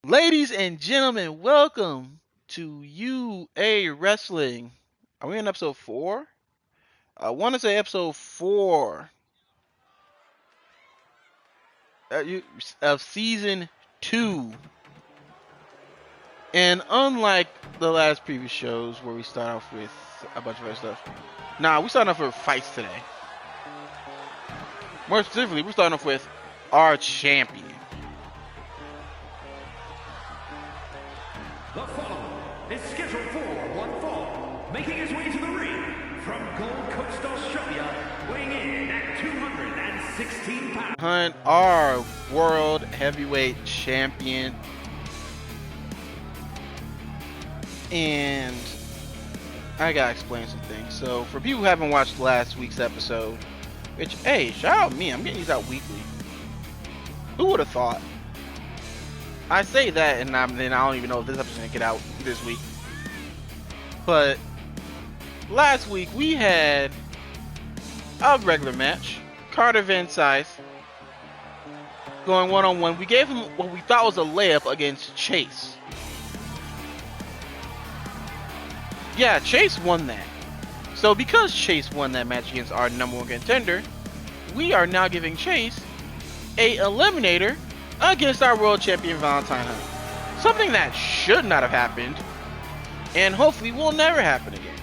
Ladies and gentlemen, welcome to UA Wrestling. Are we in episode 4? I want to say episode 4 of season 2. And unlike the last previous shows where we start off with a bunch of other stuff, we starting off with fights today. More specifically, we're starting off with our champion. The following is scheduled for one fall, making his way to the ring from Gold Coast, Australia, weighing in at 216 pounds. Our World Heavyweight Champion. And I gotta explain some things. So, for people who haven't watched last week's episode, which, hey, shout out me, I'm getting these out weekly. Who would have thought? I say that, and then I don't even know if this episode's gonna get out this week. But last week we had a regular match. Carter Van Sice going one-on-one. We gave him what we thought was a layup against Chase. Yeah, Chase won that. So because Chase won that match against our #1 contender, we are now giving Chase a eliminator against our world champion Valentine Hunt. Something that should not have happened, and hopefully will never happen again.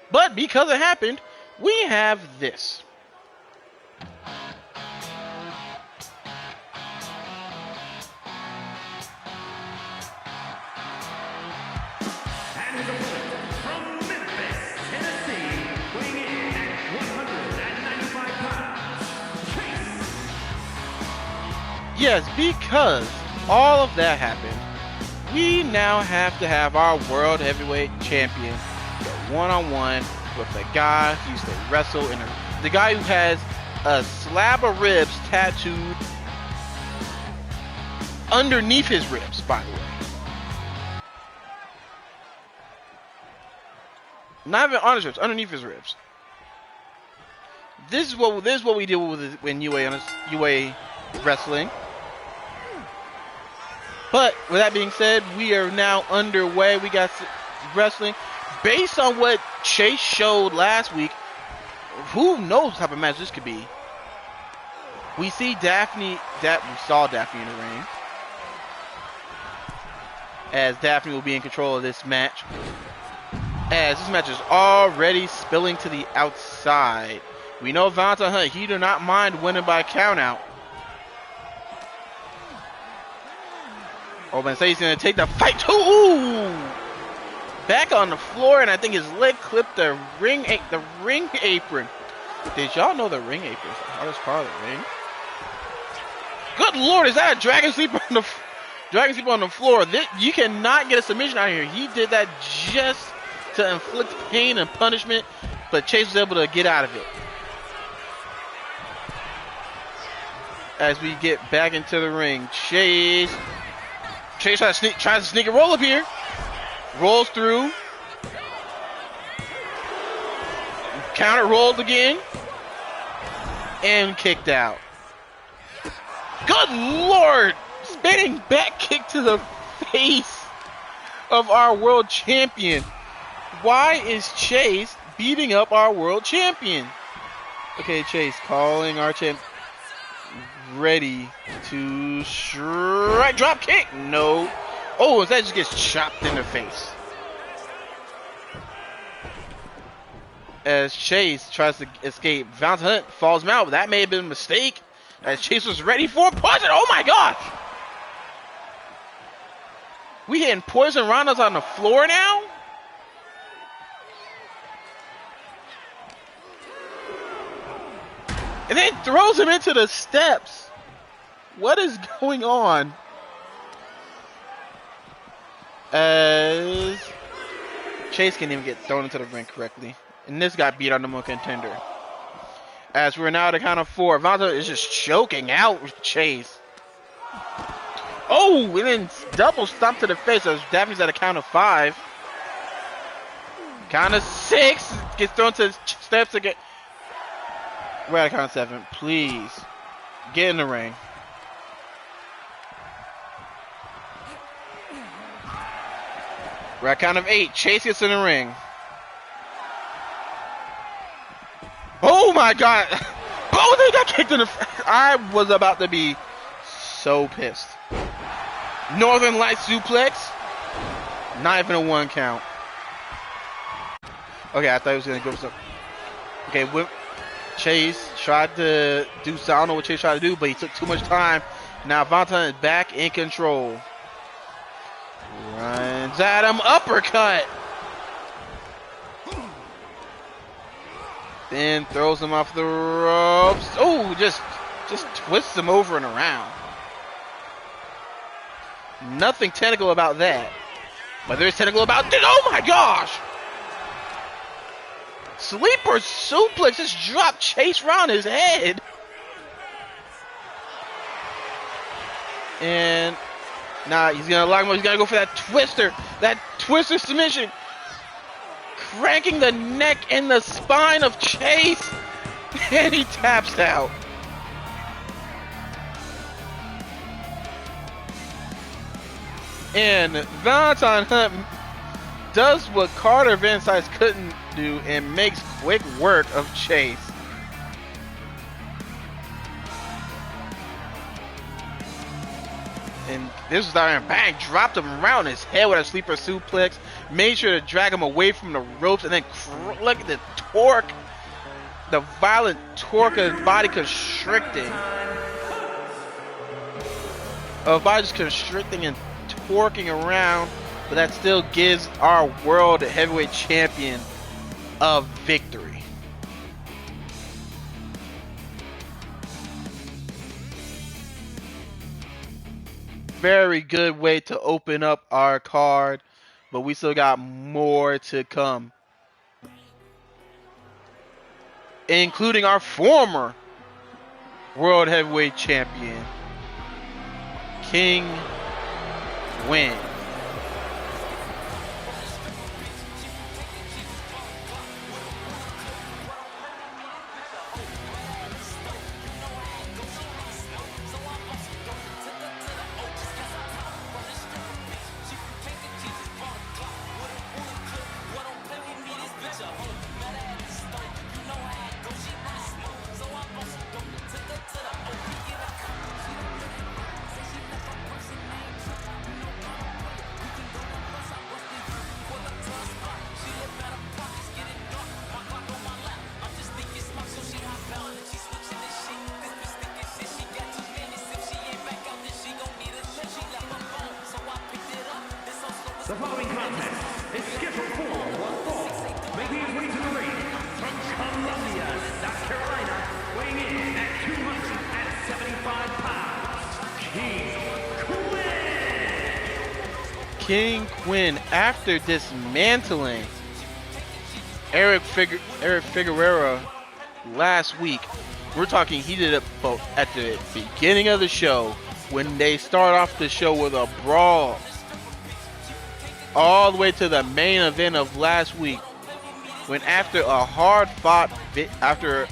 But because it happened, we have this. And his opponent from Memphis, Tennessee, weighing in at 195 pounds, Chase. Yes, because all of that happened, we now have to have our world heavyweight champion go one-on-one with the guy who used to wrestle the guy who has a slab of ribs tattooed underneath his ribs, by the way. Not even on his ribs, underneath his ribs. This is what we deal with in UA Wrestling. But with that being said, we are now underway. We got wrestling based on what Chase showed last week. Who knows what type of match this could be? We see Daphne. We saw Daphne in the ring, as Daphne will be in control of this match. As this match is already spilling to the outside. We know Valentine Hunt, he do not mind winning by countout. Ben says he's going to take the fight. Ooh! Back on the floor, and I think his leg clipped the ring apron. Did y'all know the ring apron is the hardest part of the ring? Good Lord, is that a dragon sleeper on the floor? You cannot get a submission out here. He did that just to inflict pain and punishment, but Chase was able to get out of it. As we get back into the ring, Chase tries to sneak a roll up here. Rolls through. Counter rolled again. And kicked out. Good Lord! Spinning back kick to the face of our world champion. Why is Chase beating up our world champion? Okay, Chase calling our champ. Ready to strike. Drop kick. No. Oh, that just gets chopped in the face. As Chase tries to escape, Valentine Hunt falls him out. That may have been a mistake. As Chase was ready for poison. Oh my gosh. We hitting poison rounds on the floor now? And then throws him into the steps. What is going on? As Chase can't even get thrown into the ring correctly. And this got beat on the contender. As we're now at a count of 4. Valentine is just choking out Chase. Oh, and then double stomp to the face as Daphne's at a count of 5. Count of 6. Gets thrown to the steps again. We're at a count of 7. Please. Get in the ring. We're at count of 8. Chase gets in the ring. Oh my God! Both they got kicked in the. I was about to be so pissed. Northern Light suplex. Not even a 1 count. Okay, I thought he was gonna go for some. Okay, Chase tried to do. I don't know what Chase tried to do, but he took too much time. Now Vontae is back in control. Runs at him, uppercut. Then throws him off the ropes. Oh, just twists him over and around. Nothing technical about that. But there's technical about this. Oh my gosh! Sleeper suplex just dropped Chase around his head. And now he's gonna lock him up. He's gonna go for that twister. That twister submission. Cranking the neck and the spine of Chase. And he taps out. And Valentine Hunt does what Carter Van Sice couldn't do and makes quick work of Chase. And this was Iron Bang dropped him around his head with a sleeper suplex. Made sure to drag him away from the ropes and then look at the torque. The violent torque of his body constricting. Of body just constricting and torquing around. But that still gives our world heavyweight champion a victory. Very good way to open up our card, but we still got more to come, including our former world heavyweight champion, King Win. The following contest is scheduled for one fall, making his way to the ring from Columbia, South Carolina, weighing in at 275 pounds, King Quinn. King Quinn, after dismantling Eric Figueroa last week, we're talking he did it at the beginning of the show when they start off the show with a brawl all the way to the main event of last week, when after a hard fought, after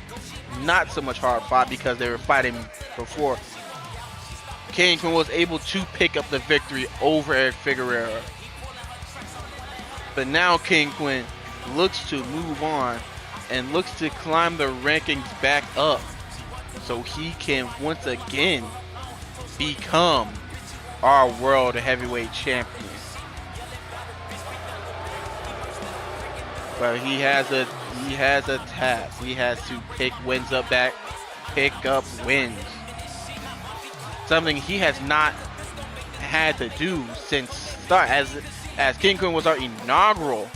not so much hard fought because they were fighting before, King Quinn was able to pick up the victory over Eric Figueroa. But now King Quinn looks to move on and looks to climb the rankings back up so he can once again become our world heavyweight champion. But he has a task. He has to pick up wins. Something he has not had to do since start, as King Quinn was our inaugural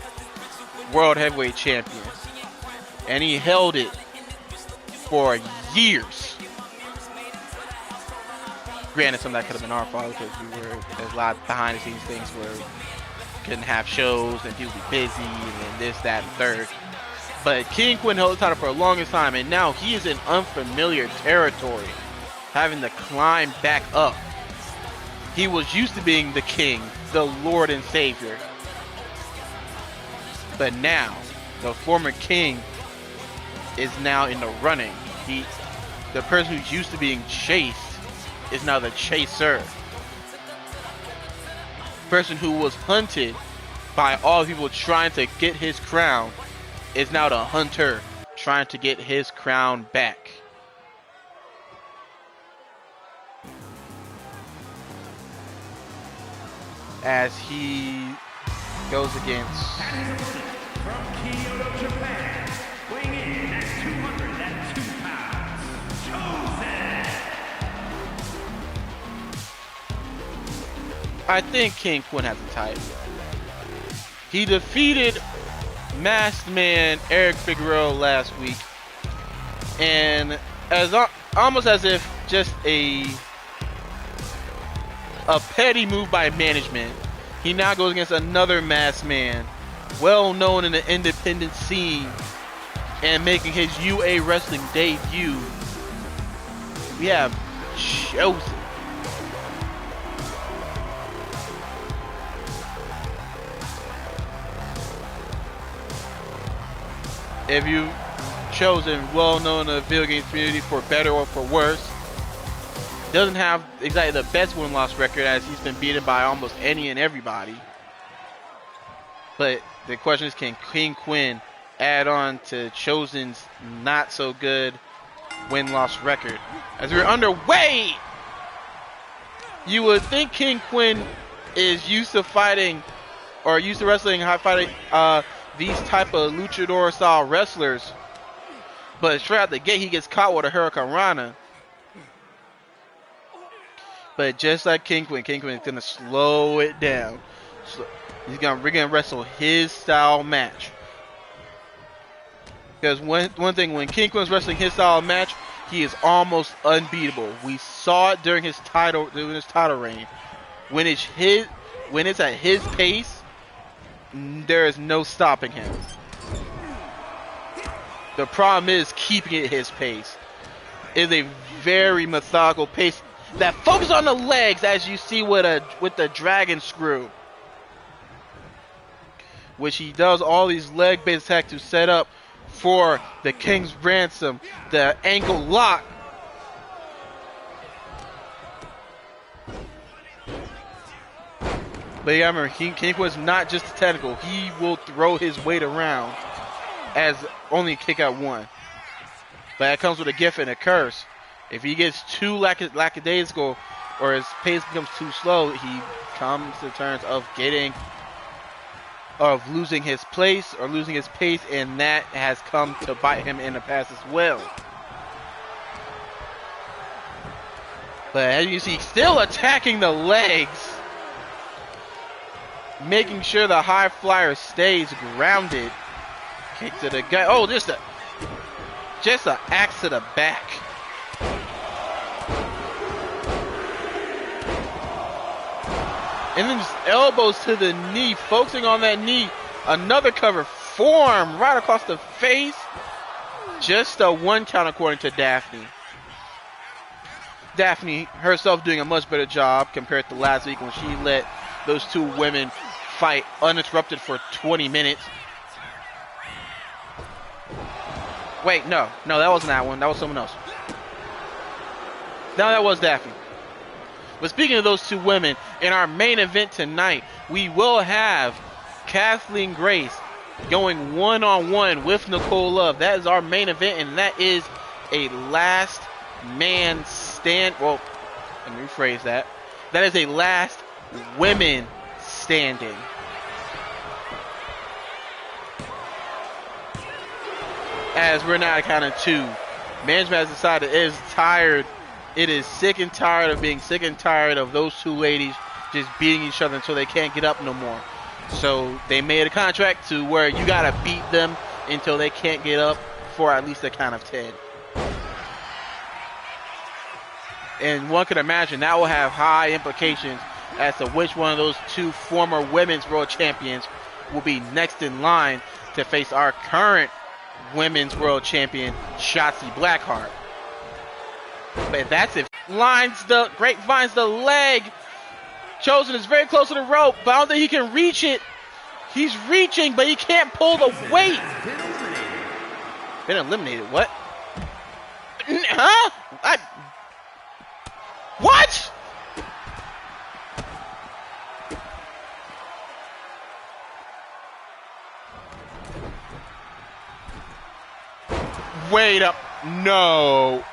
world heavyweight champion, and he held it for years. Granted, some of that could have been our fault because there's a lot of behind the scenes things where we couldn't have shows and people be busy and this, that, and third. But King Quinn held the title for the longest time, and now he is in unfamiliar territory, having to climb back up. He was used to being the king, the Lord and Savior. But now, the former king is now in the running. The person who's used to being chased is now the chaser. Person who was hunted by all the people trying to get his crown is now the hunter trying to get his crown back. As he goes against from Kyoto, Japan, weighing in at 202 pounds, Chosen. I think King Quinn has the title. He defeated Masked Man Eric Figueroa last week, and as almost as if just a petty move by management, he now goes against another Masked Man, well known in the independent scene, and making his UA wrestling debut. We have Chosen. If you Chosen, well known in the video game community for better or for worse, doesn't have exactly the best win-loss record, as he's been beaten by almost any and everybody. But the question is, can King Quinn add on to Chosen's not so good win-loss record? As we're underway, you would think King Quinn is used to fighting, or used to wrestling, fighting these type of luchador style wrestlers, but straight out the gate he gets caught with a Hurricane Rana. But just like King Quinn is gonna slow it down. We're gonna wrestle his style match. Because one thing, when King Quinn's wrestling his style match, he is almost unbeatable. We saw it during his title reign. When it's at his pace, there is no stopping him. The problem is keeping it his pace. It is a very methodical pace that focuses on the legs, as you see with the dragon screw, which he does all these leg-based attacks to set up for the King's Ransom, the ankle lock. But yeah, remember, King was not just technical. He will throw his weight around as only kick out one. But that comes with a gift and a curse. If he gets too lackadaisical, or his pace becomes too slow, he comes to terms of losing his place or losing his pace, and that has come to bite him in the past as well. But as you see, still attacking the legs, making sure the high flyer stays grounded. Kick to the gut. Oh, just a axe to the back. And then just elbows to the knee, focusing on that knee. Another cover, forearm right across the face. Just a one count according to Daphne. Daphne herself doing a much better job compared to last week when she let those two women fight uninterrupted for 20 minutes. Wait, no, that wasn't that one. That was someone else. No, that was Daphne. But speaking of those two women, in our main event tonight, we will have Kathleen Grace going one-on-one with Nicole Love. That is our main event, and that is a last man stand. Well, let me rephrase that. That is a last women standing. As we're now at count of two, management has decided it is tired. It is sick and tired of being sick and tired of those two ladies just beating each other until they can't get up no more. So they made a contract to where you gotta beat them until they can't get up for at least a count of 10. And one could imagine that will have high implications as to which one of those two former women's world champions will be next in line to face our current women's world champion, Shotzi Blackheart. But that's it. Grapevines the leg. Chosen is very close to the rope, but I don't think he can reach it. He's reaching, but he can't pull the weight. Been eliminated. What? Huh? What? Wait up. No.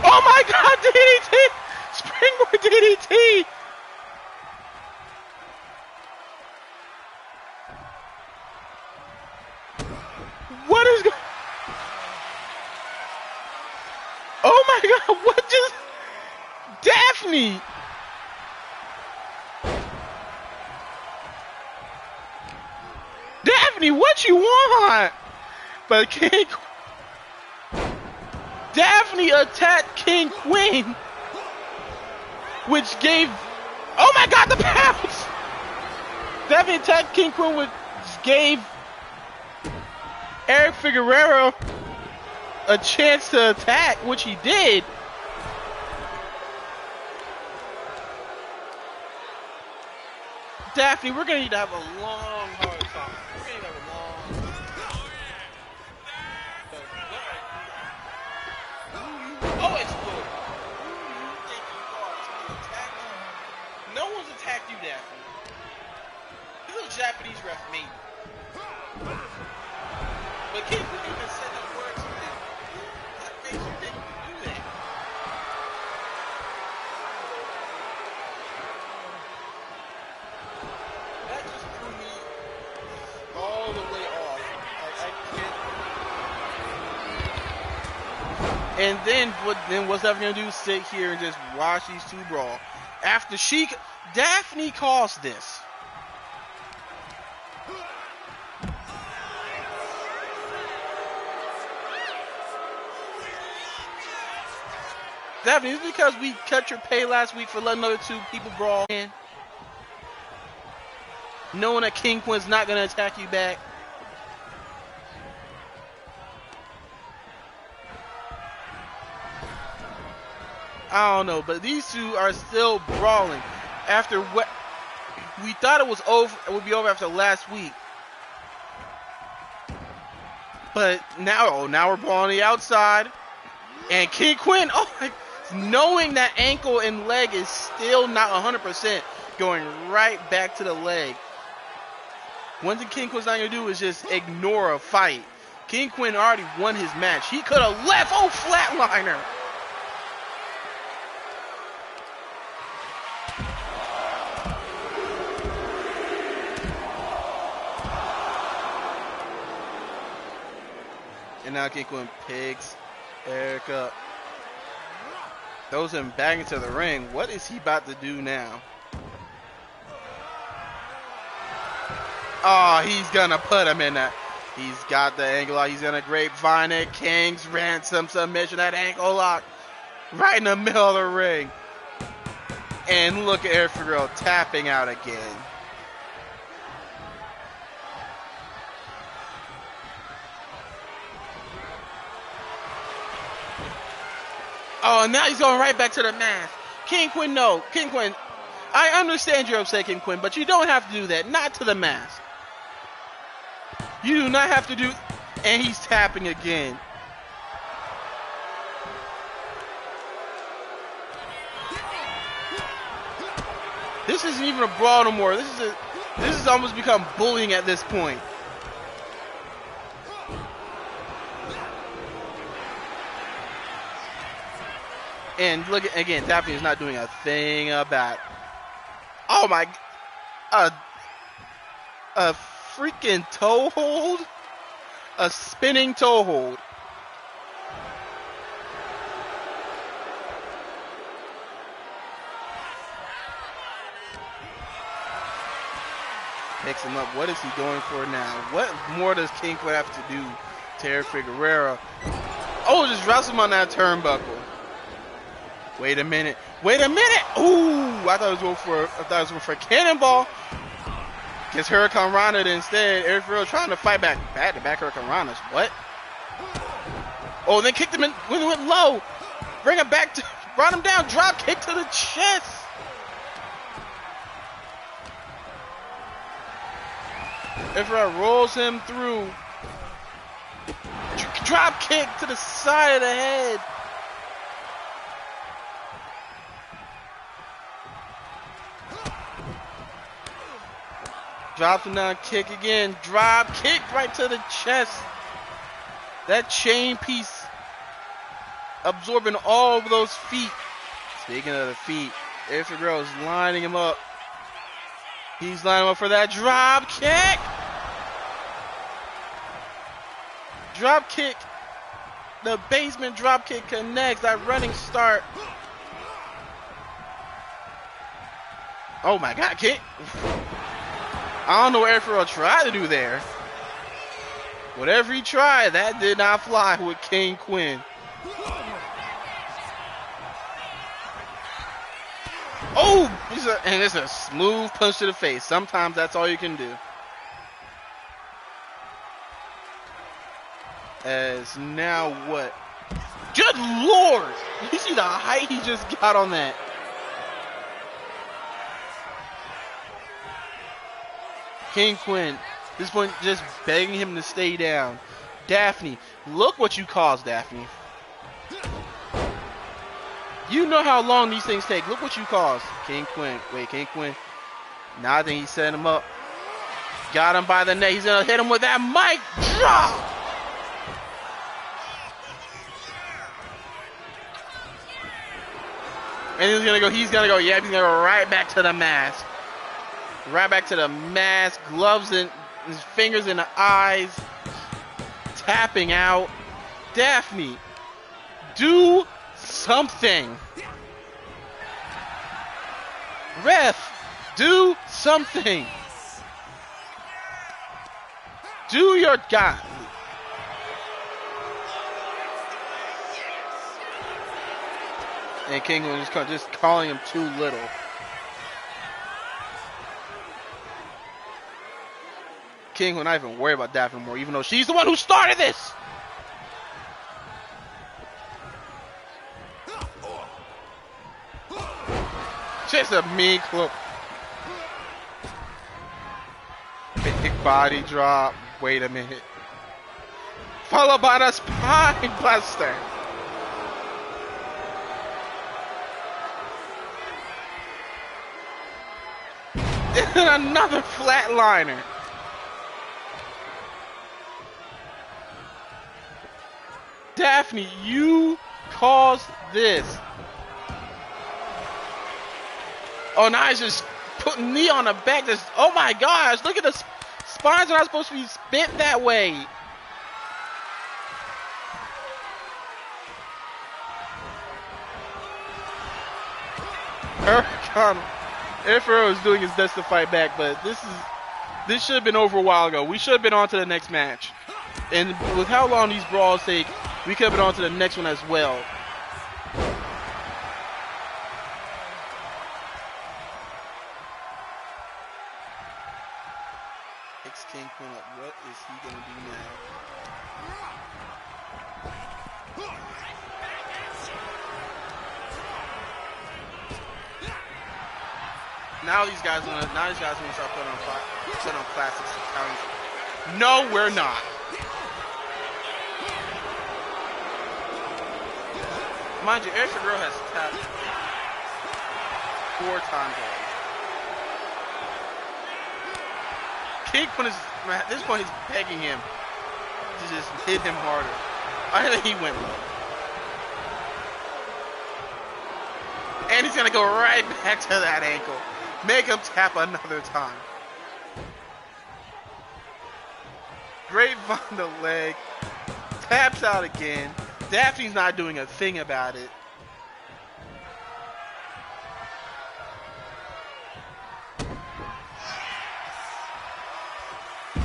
Oh my god, DDT! Springboard DDT! What is going? Oh my god, what just? Daphne! Daphne, what you want? But King Daphne attacked King Queen, which gave, oh my god, the pounce! Daphne attacked King Queen, which gave Eric Figueroa a chance to attack, which he did. Daphne, we're gonna need to have a long, hard time. We're gonna need to have a long. Oh, explode! Who you think you are to attack you? No one's attacked you, Daphne. This little Japanese ref made you. But King Queen even said the words to him. What makes you think you can do that? That just threw me all the way off. I can't. And then what's Daphne gonna do? Sit here and just watch these two brawl. After Daphne caused this. Daphne, it's because we cut your pay last week for letting other two people brawl in. Knowing that King Quinn's not going to attack you back. I don't know, but these two are still brawling. After what we thought it was over, it would be over after last week. But now we're brawling on the outside. And King Quinn, knowing that ankle and leg is still not 100%, going right back to the leg. One thing King Quinn's not going to do is just ignore a fight. King Quinn already won his match. He could have left. Oh, flatliner. And now King Quinn picks Eric up. Throws him back into the ring. What is he about to do now? Oh, he's gonna put him in that. He's got the ankle lock. He's gonna grapevine it. King's ransom submission. That ankle lock right in the middle of the ring. And look at Eric Figueroa tapping out again. Oh, and now he's going right back to the mask. King Quinn, no. King Quinn, I understand you're upset, King Quinn, but you don't have to do that. Not to the mask. You do not have to do... And he's tapping again. This isn't even a brawl no more. This has almost become bullying at this point. And look at, again, Daphne is not doing a thing about it. Oh my, a freaking toe hold? A spinning toe hold. Picks him up. What is he going for now? What more does King Quinn have to do to Eric Figueroa? Oh, just drops him on that turnbuckle. Wait a minute. Wait a minute. Ooh, I thought it was going for a cannonball. Gets Hurricane Rana instead. Eric Figueroa trying to fight back. Back to back Hurricane Ranas. What? Oh, then kicked him in when he went low. Bring him back to, brought him down. Drop kick to the chest. Eric Figueroa rolls him through. Drop kick to the side of the head. Drops him down, kick again. Drop kick right to the chest. That chain piece absorbing all of those feet. Speaking of the feet, Eric Figueroa is lining him up. He's lining him up for that drop kick. Drop kick. The basement drop kick connects. That running start. Oh my God, kick. I don't know what Eric Figueroa tried to do there. Whatever he tried, that did not fly with King Quinn. Oh, and it's a smooth punch to the face. Sometimes that's all you can do. As now what? Good Lord! You see the height he just got on that. King Quinn, at this point, just begging him to stay down. Daphne, look what you caused, Daphne. You know how long these things take. Look what you caused. King Quinn. Wait, King Quinn. Now I think he set him up. Got him by the neck. He's going to hit him with that mic drop. And he's going to go, yeah, he's going to go right back to the mask. Right back to the mask. Gloves in his fingers in the eyes. Tapping out. Daphne, do something. Ref, do something. Do your God. And King was just calling him too little. King will not even worry about Daphne anymore, even though she's the one who started this. Just a mean cloak. Big body drop. Wait a minute. Followed by the spine buster. And another flatliner. Daphne, you caused this. Oh, now he's just putting knee on the back. Oh my gosh, look at the spines are not supposed to be bent that way. Eric Figueroa is doing his best to fight back, but this should have been over a while ago. We should have been on to the next match. And with how long these brawls take, we could have been on to the next one as well. King Quinn up. What is he gonna do now? Now these guys want to start putting on classics. No, we're not. Mind you, Eric Figueroa has tapped 4 times already. King Quinn is, at this point, he's begging him to just hit him harder. I think he went low. And he's going to go right back to that ankle. Make him tap another time. Grapevine the leg. Taps out again. Daphne's not doing a thing about it.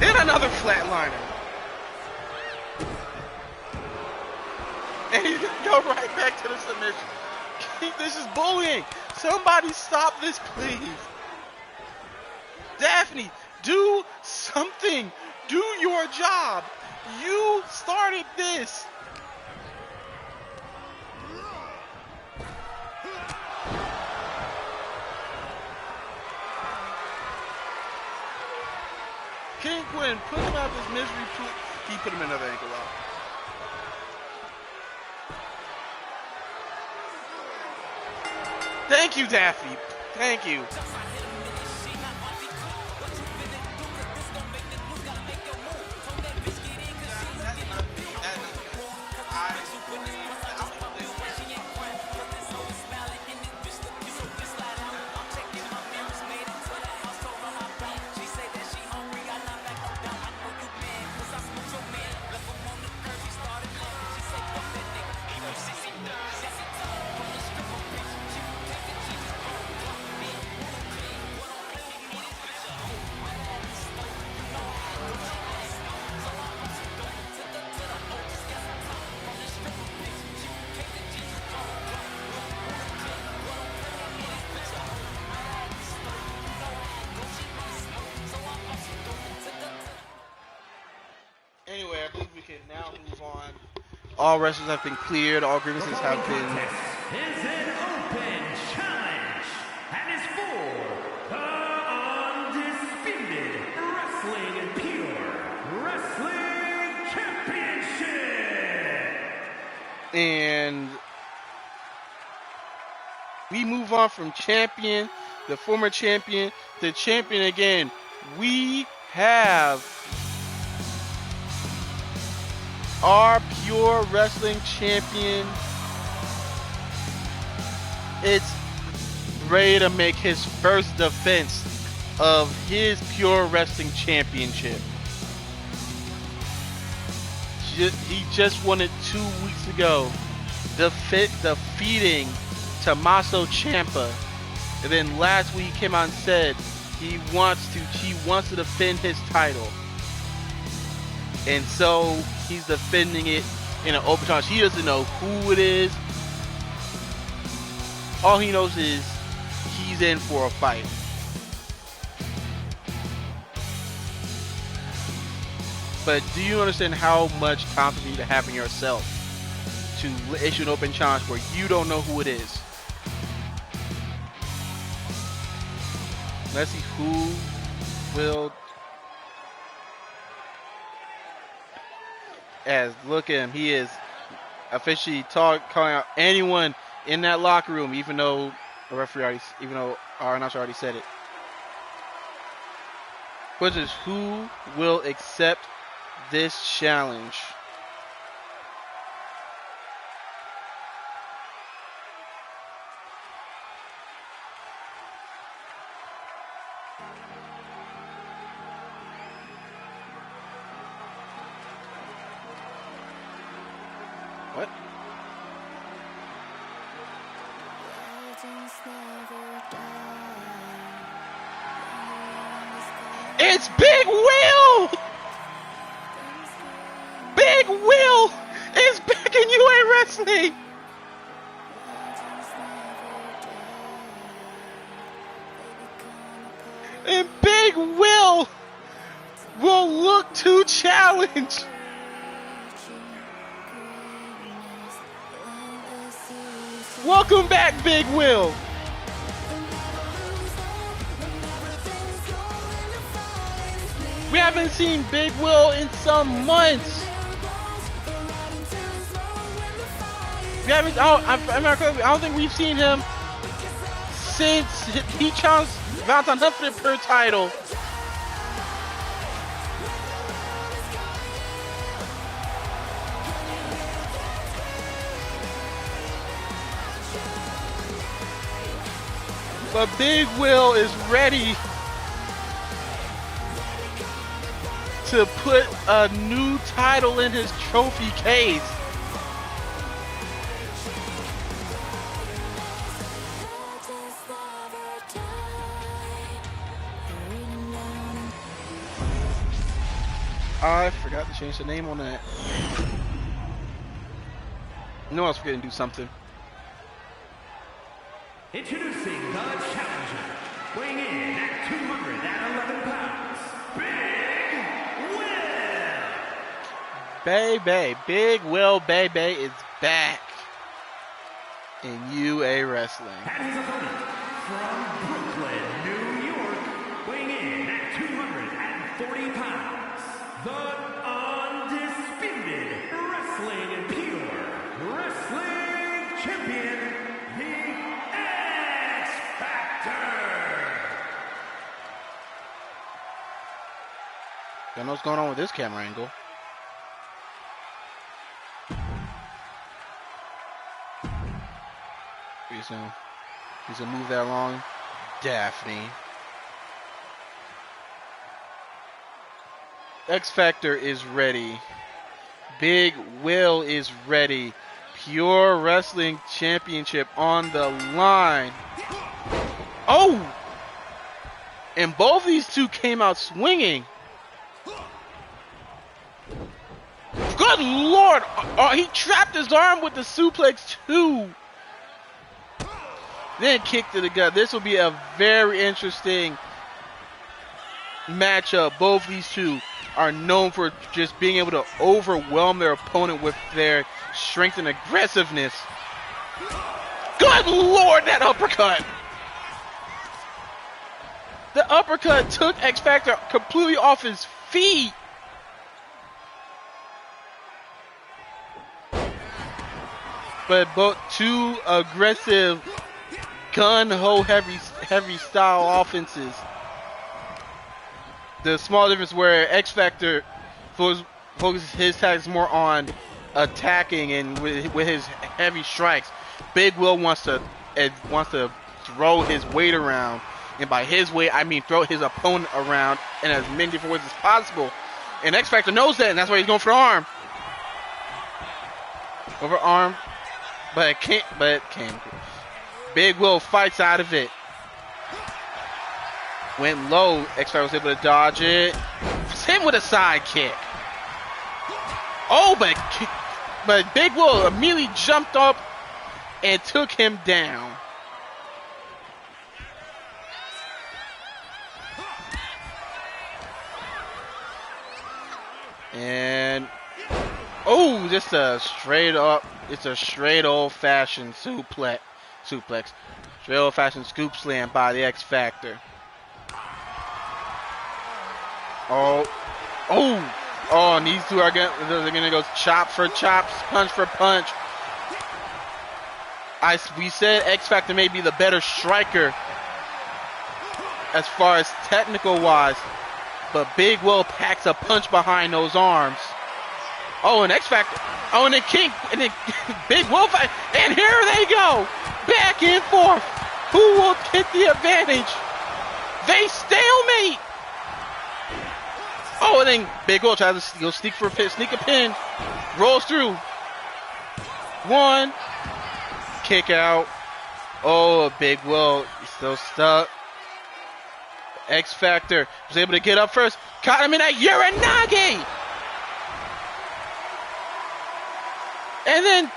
And another flatliner. And he's going to go right back to the submission. This is bullying. Somebody stop this, please. Daphne, do something. Do your job. You started this. King Quinn, put him out of his misery. He put him in another ankle lock. Thank you, Daphne. Thank you. all wrestlers have been cleared. All grievances have been. Is an open challenge and is for the undisputed Wrestling Pure Wrestling Championship. And we move on from champion, the former champion, to champion again. We have our Pure Wrestling Champion. It's ready to make his first defense of his Pure Wrestling Championship. He just won it 2 weeks ago, defeating Tommaso Ciampa. And then last week he came out and said he wants to defend his title. And so he's defending it in an open challenge. He doesn't know who it is. All he knows is he's in for a fight. But do you understand how much confidence you need to have in yourself to issue an open challenge where you don't know who it is? Let's see who will. As look at him, he is officially calling out anyone in that locker room, even though the referee our announcer already said it. Which is who will accept this challenge? What? It's Big Will! Big Will is back in UA Wrestling! And Big Will look to challenge. Welcome back, Big Will. We haven't seen Big Will in some months. I don't think we've seen him since he challenged Valentine Hunt for the Pure title. But Big Will is ready to put a new title in his trophy case. I forgot to change the name on that. No, I was forgetting to do something. Introducing the challenger, weighing in at 211 pounds, Big Will! Baby, Big Will Baby is back in UA Wrestling. And his opponent from Brooklyn, New York, weighing in at 240 pounds, the undisputed Wrestling Pure Wrestling Champion, Don't know what's going on with this camera angle. He's gonna move that along. Daphne. X Factor is ready. Big Will is ready. Pure Wrestling Championship on the line. Oh! And both these two came out swinging. Good Lord! He trapped his arm with the suplex too. Then kicked to the gut. This will be a very interesting matchup. Both these two are known for just being able to overwhelm their opponent with their strength and aggressiveness. Good Lord, that uppercut! The uppercut took X Factor completely off his feet. But both two aggressive, gun-ho heavy style offenses. The small difference where X Factor focuses his attacks more on attacking and with his heavy strikes. Big Will wants to throw his weight around, and by his weight I mean throw his opponent around in as many different ways as possible. And X Factor knows that, and that's why he's going for the arm. Over arm, but it can't. Big Will fights out of it. Went low. X Factor was able to dodge it. Hit with a side kick. Oh, but Big Will immediately jumped up and took him down. And just a straight up. It's a straight old-fashioned suplex. Straight old-fashioned scoop slam by the X Factor. And these two are gonna go chop for chop, punch for punch. We said X Factor may be the better striker as far as technical wise, but Big Will packs a punch behind those arms. And X Factor. And then Big Will fight, and here they go, back and forth. Who will get the advantage? They stalemate. And then Big Will tries to go sneak a pin, rolls through. One, kick out. Big Will is still stuck. X Factor was able to get up first, caught him in that Uranage. And then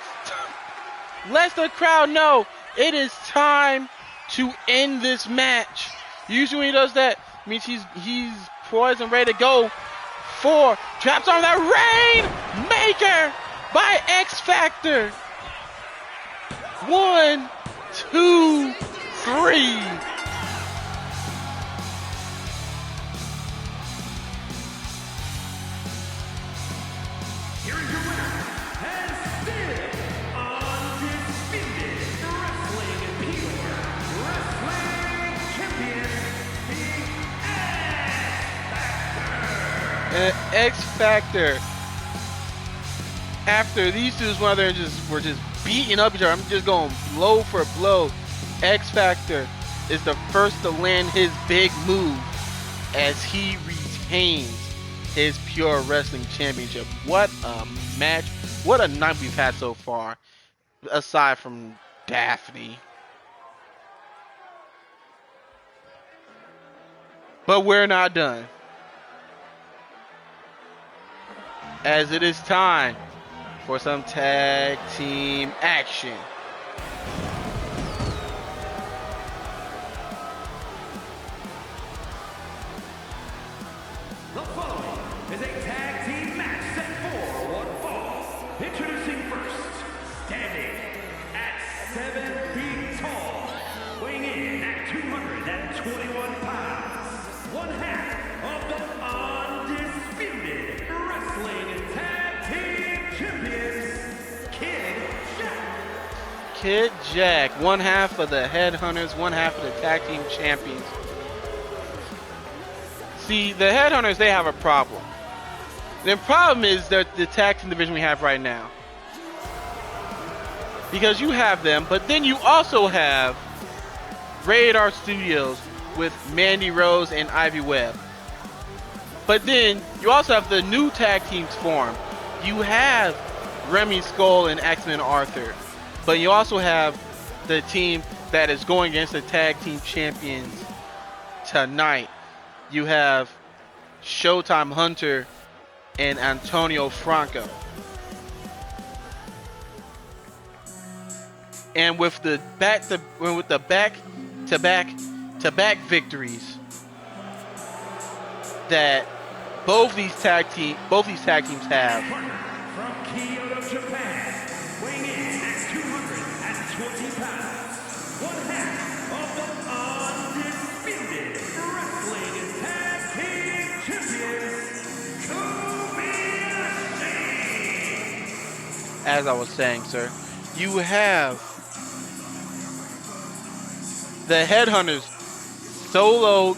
lets the crowd know it is time to end this match. Usually when he does that, it means he's poised and ready to go for traps on that Rainmaker by X Factor. 1, 2, 3. X Factor, after these two were just beating up each other, I'm just going blow for blow. X Factor is the first to land his big move as he retains his Pure Wrestling Championship. What a match. What a night we've had so far, aside from Daphne. But we're not done, as it is time for some tag team action. The following is a tag team match set for one fall. Introducing first, standing at 7 feet tall, weighing in at 221 pounds, one half of the undisputed wrestling tag team champions, Kid Jack, one half of the Headhunters, one half of the tag team champions. See, the Headhunters, they have a problem. The problem is that the tag team division we have right now. Because you have them, but then you also have Radar Studios with Mandy Rose and Ivy Webb. But then you also have the new tag teams formed. You have Remy Skull and X-Men Arthur. But you also have the team that is going against the tag team champions tonight. You have Showtime Hunter and Antonio Franco. And with the back-to-back victories that both these tag teams have. from Kyoto, Japan, as I was saying, sir, you have the Headhunters solo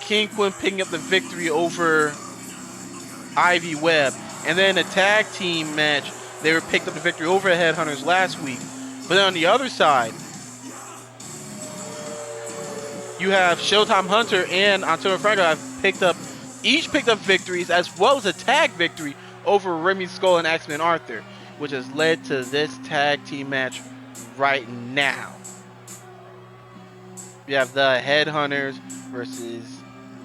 King Quinn picking up the victory over Ivy Webb. And then a tag team match, they were picked up the victory over the Headhunters last week. But then on the other side, you have Showtime Hunter and Antonio Franco have each picked up victories as well as a tag victory over Remy Skull and X-Men Arthur, which has led to this tag team match right now. You have the Headhunters versus,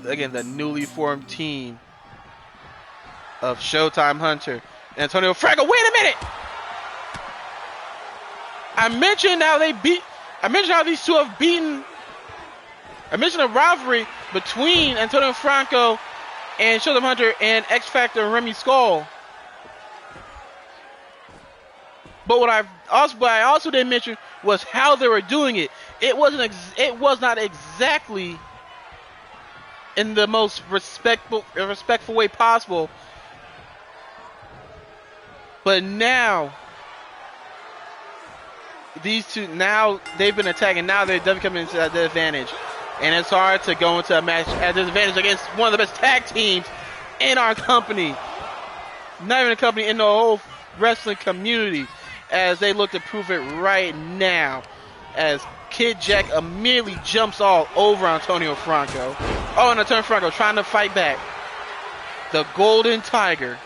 again, the newly formed team of Showtime Hunter and Antonio Franco. Wait a minute! I mentioned how these two have beaten. I mentioned a rivalry between Antonio Franco and Showtime Hunter and X Factor and Remy Skull. But what I also didn't mention was how they were doing it. It was not exactly in the most respectful way possible. But now these two, now they've been attacking. Now they're definitely coming into the advantage. And it's hard to go into a match at disadvantage against one of the best tag teams in our company. Not even a company, in the whole wrestling community. As they look to prove it right now. As Kid Jack immediately jumps all over Antonio Franco. Oh, and Antonio Franco trying to fight back. The Golden Tiger.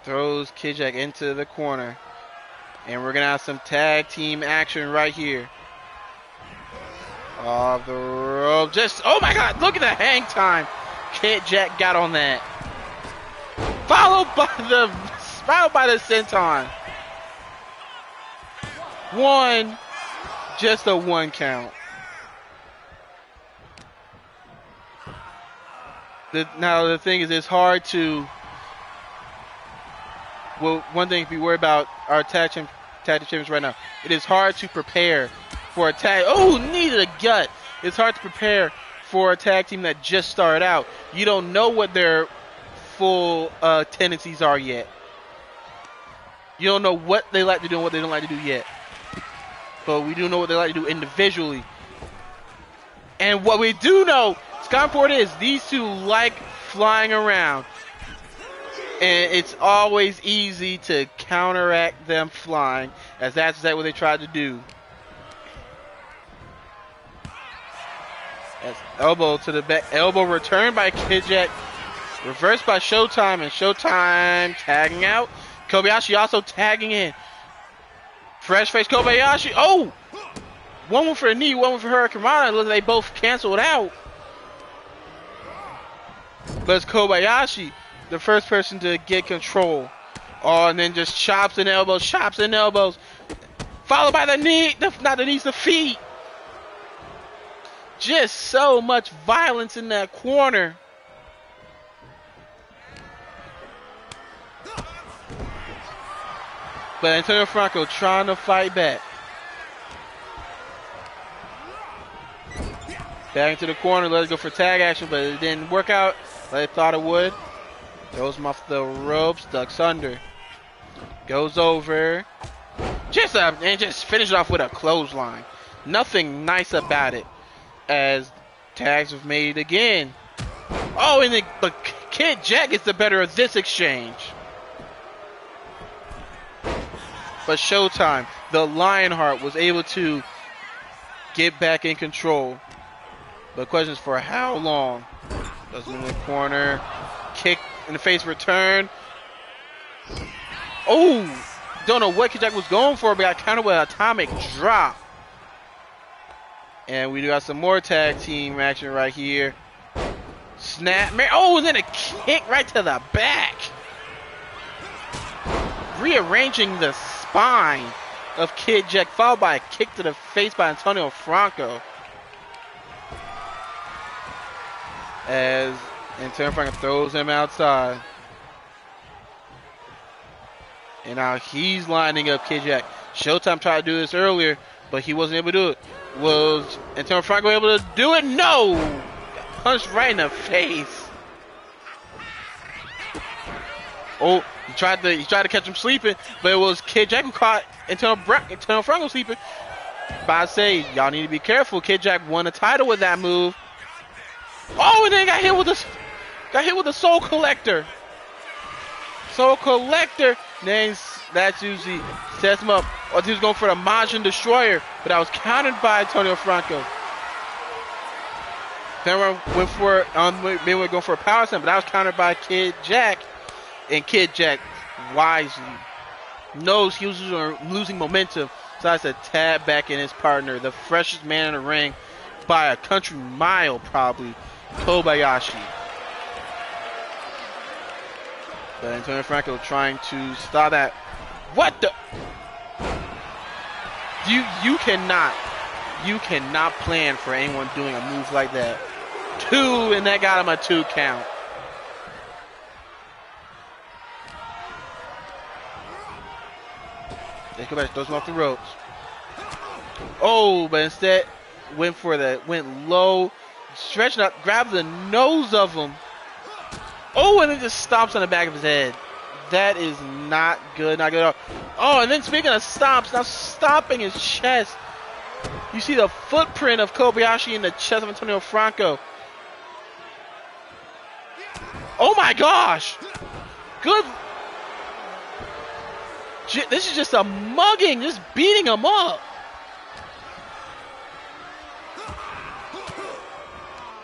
Throws Kid Jack into the corner. And we're going to have some tag team action right here. Off the rope. Oh my God, look at the hang time. Kid Jack got on that. Followed by the senton. Just a one count. Now the thing is, it's hard to. Well, one thing to be worried about our tag team champions right now. It is hard to prepare for a tag. Oh, knee to the gut. It's hard to prepare for a tag team that just started out. You don't know what their full tendencies are yet. You don't know what they like to do and what they don't like to do yet. But we do know what they like to do individually. And what we do know, Skyport, is these two like flying around. And it's always easy to counteract them flying, as that's exactly what they tried to do. As elbow to the back, elbow returned by Kid Jack, reversed by Showtime, and Showtime tagging out. Kobayashi also tagging in. Fresh face Kobayashi. Oh! One for a knee, one for Hurricane Rana. Look, they both canceled out. But it's Kobayashi, the first person to get control. Oh, and then just chops and elbows. Followed by the knee, not the knees, the feet. Just so much violence in that corner. But Antonio Franco trying to fight back. Back into the corner, let it go for tag action, but it didn't work out like I thought it would. Throws him off the ropes, ducks under. Goes over. And just finishes off with a clothesline. Nothing nice about it. As tags have made again. Oh, and the Kid Jack is the better of this exchange. But Showtime, the Lionheart, was able to get back in control. But the question is for how long? Goes in the corner. Kick in the face return. Oh! Don't know what Kid Jack was going for, but got countered with an atomic drop. And we do have some more tag team action right here. Snap. Oh, and then a kick right to the back. Rearranging the spine of Kid Jack, followed by a kick to the face by Antonio Franco. As Antonio Franco throws him outside. And now he's lining up Kid Jack. Showtime tried to do this earlier, but he wasn't able to do it. Was Antonio Franco able to do it? No! Got punched right in the face. Oh, he tried to catch him sleeping, but it was Kid Jack who caught Antonio Franco sleeping. But I say y'all need to be careful. Kid Jack won a title with that move. Oh, and then got hit with the Soul Collector. Soul Collector. Then that's usually sets him up. Or he was going for the Majin Destroyer, but that was countered by Antonio Franco. Then we went for going for a power slam, but that was countered by Kid Jack. And Kid Jack wisely knows he was losing momentum, so I said tab back in his partner, the freshest man in the ring by a country mile probably, Kobayashi. But Antonio Franco trying to stop that. What the? You cannot plan for anyone doing a move like that. 2, and that got him a 2 count. They come back, throws him off the ropes. Oh, but instead went low, stretching up, grabbed the nose of him. Oh, and then just stomps on the back of his head. That is not good, not good at all. Oh, and then speaking of stomps, now stomping his chest. You see the footprint of Kobayashi in the chest of Antonio Franco. Oh my gosh! Good. This is just a mugging, just beating him up.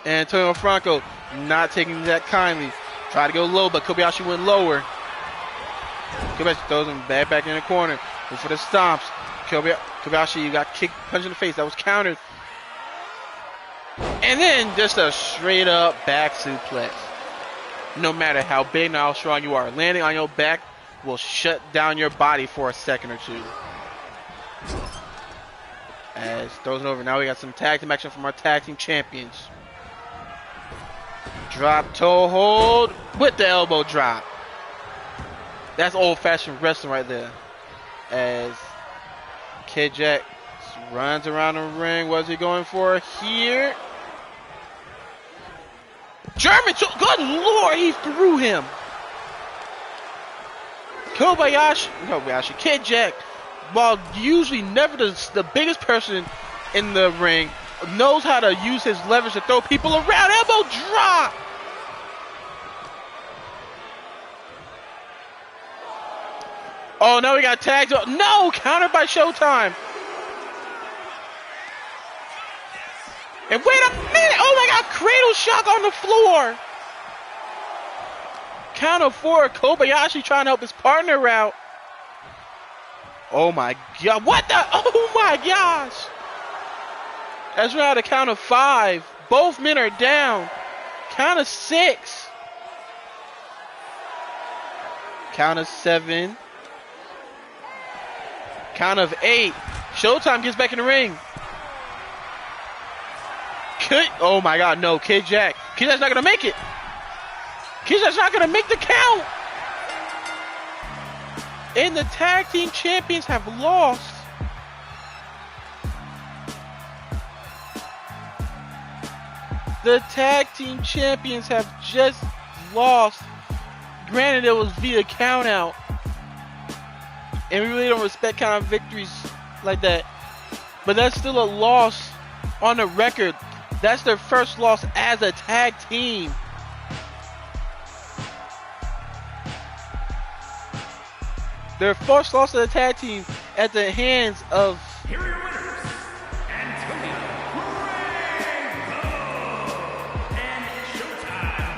And Antonio Franco not taking that kindly. Tried to go low, but Kobayashi went lower. Kobayashi throws him back in the corner. Went for the stomps. Kobayashi got kicked, punched in the face. That was countered. And then just a straight up back suplex. No matter how big and how strong you are, landing on your back will shut down your body for a second or two. As throws it over. Now we got some tag team action from our tag team champions. Drop toe hold with the elbow drop. That's old-fashioned wrestling right there. As Kid Jack runs around the ring. What's he going for here? German, good lord, he threw him. Kobayashi, Kid Jack, while usually never the biggest person in the ring, knows how to use his leverage to throw people around. Elbow drop. Oh, no, we got tagged. No, countered by Showtime. And wait a minute. Oh, my God, cradle shock on the floor. Count of 4, Kobayashi trying to help his partner out. Oh, my God. What the? Oh, my gosh. As we're at a count of 5. Both men are down. Count of 6. Count of 7. Count of 8. Showtime gets back in the ring. Oh my God, no, Kid Jack. Kid Jack's not gonna make it. Kid Jack's not gonna make the count. And the tag team champions have lost. The tag team champions have just lost. Granted, it was via count out. And we really don't respect count out victories like that. But that's still a loss on the record. That's their first loss as a tag team. Their first loss as a tag team at the hands of... Here are your winners, Antonio and Showtime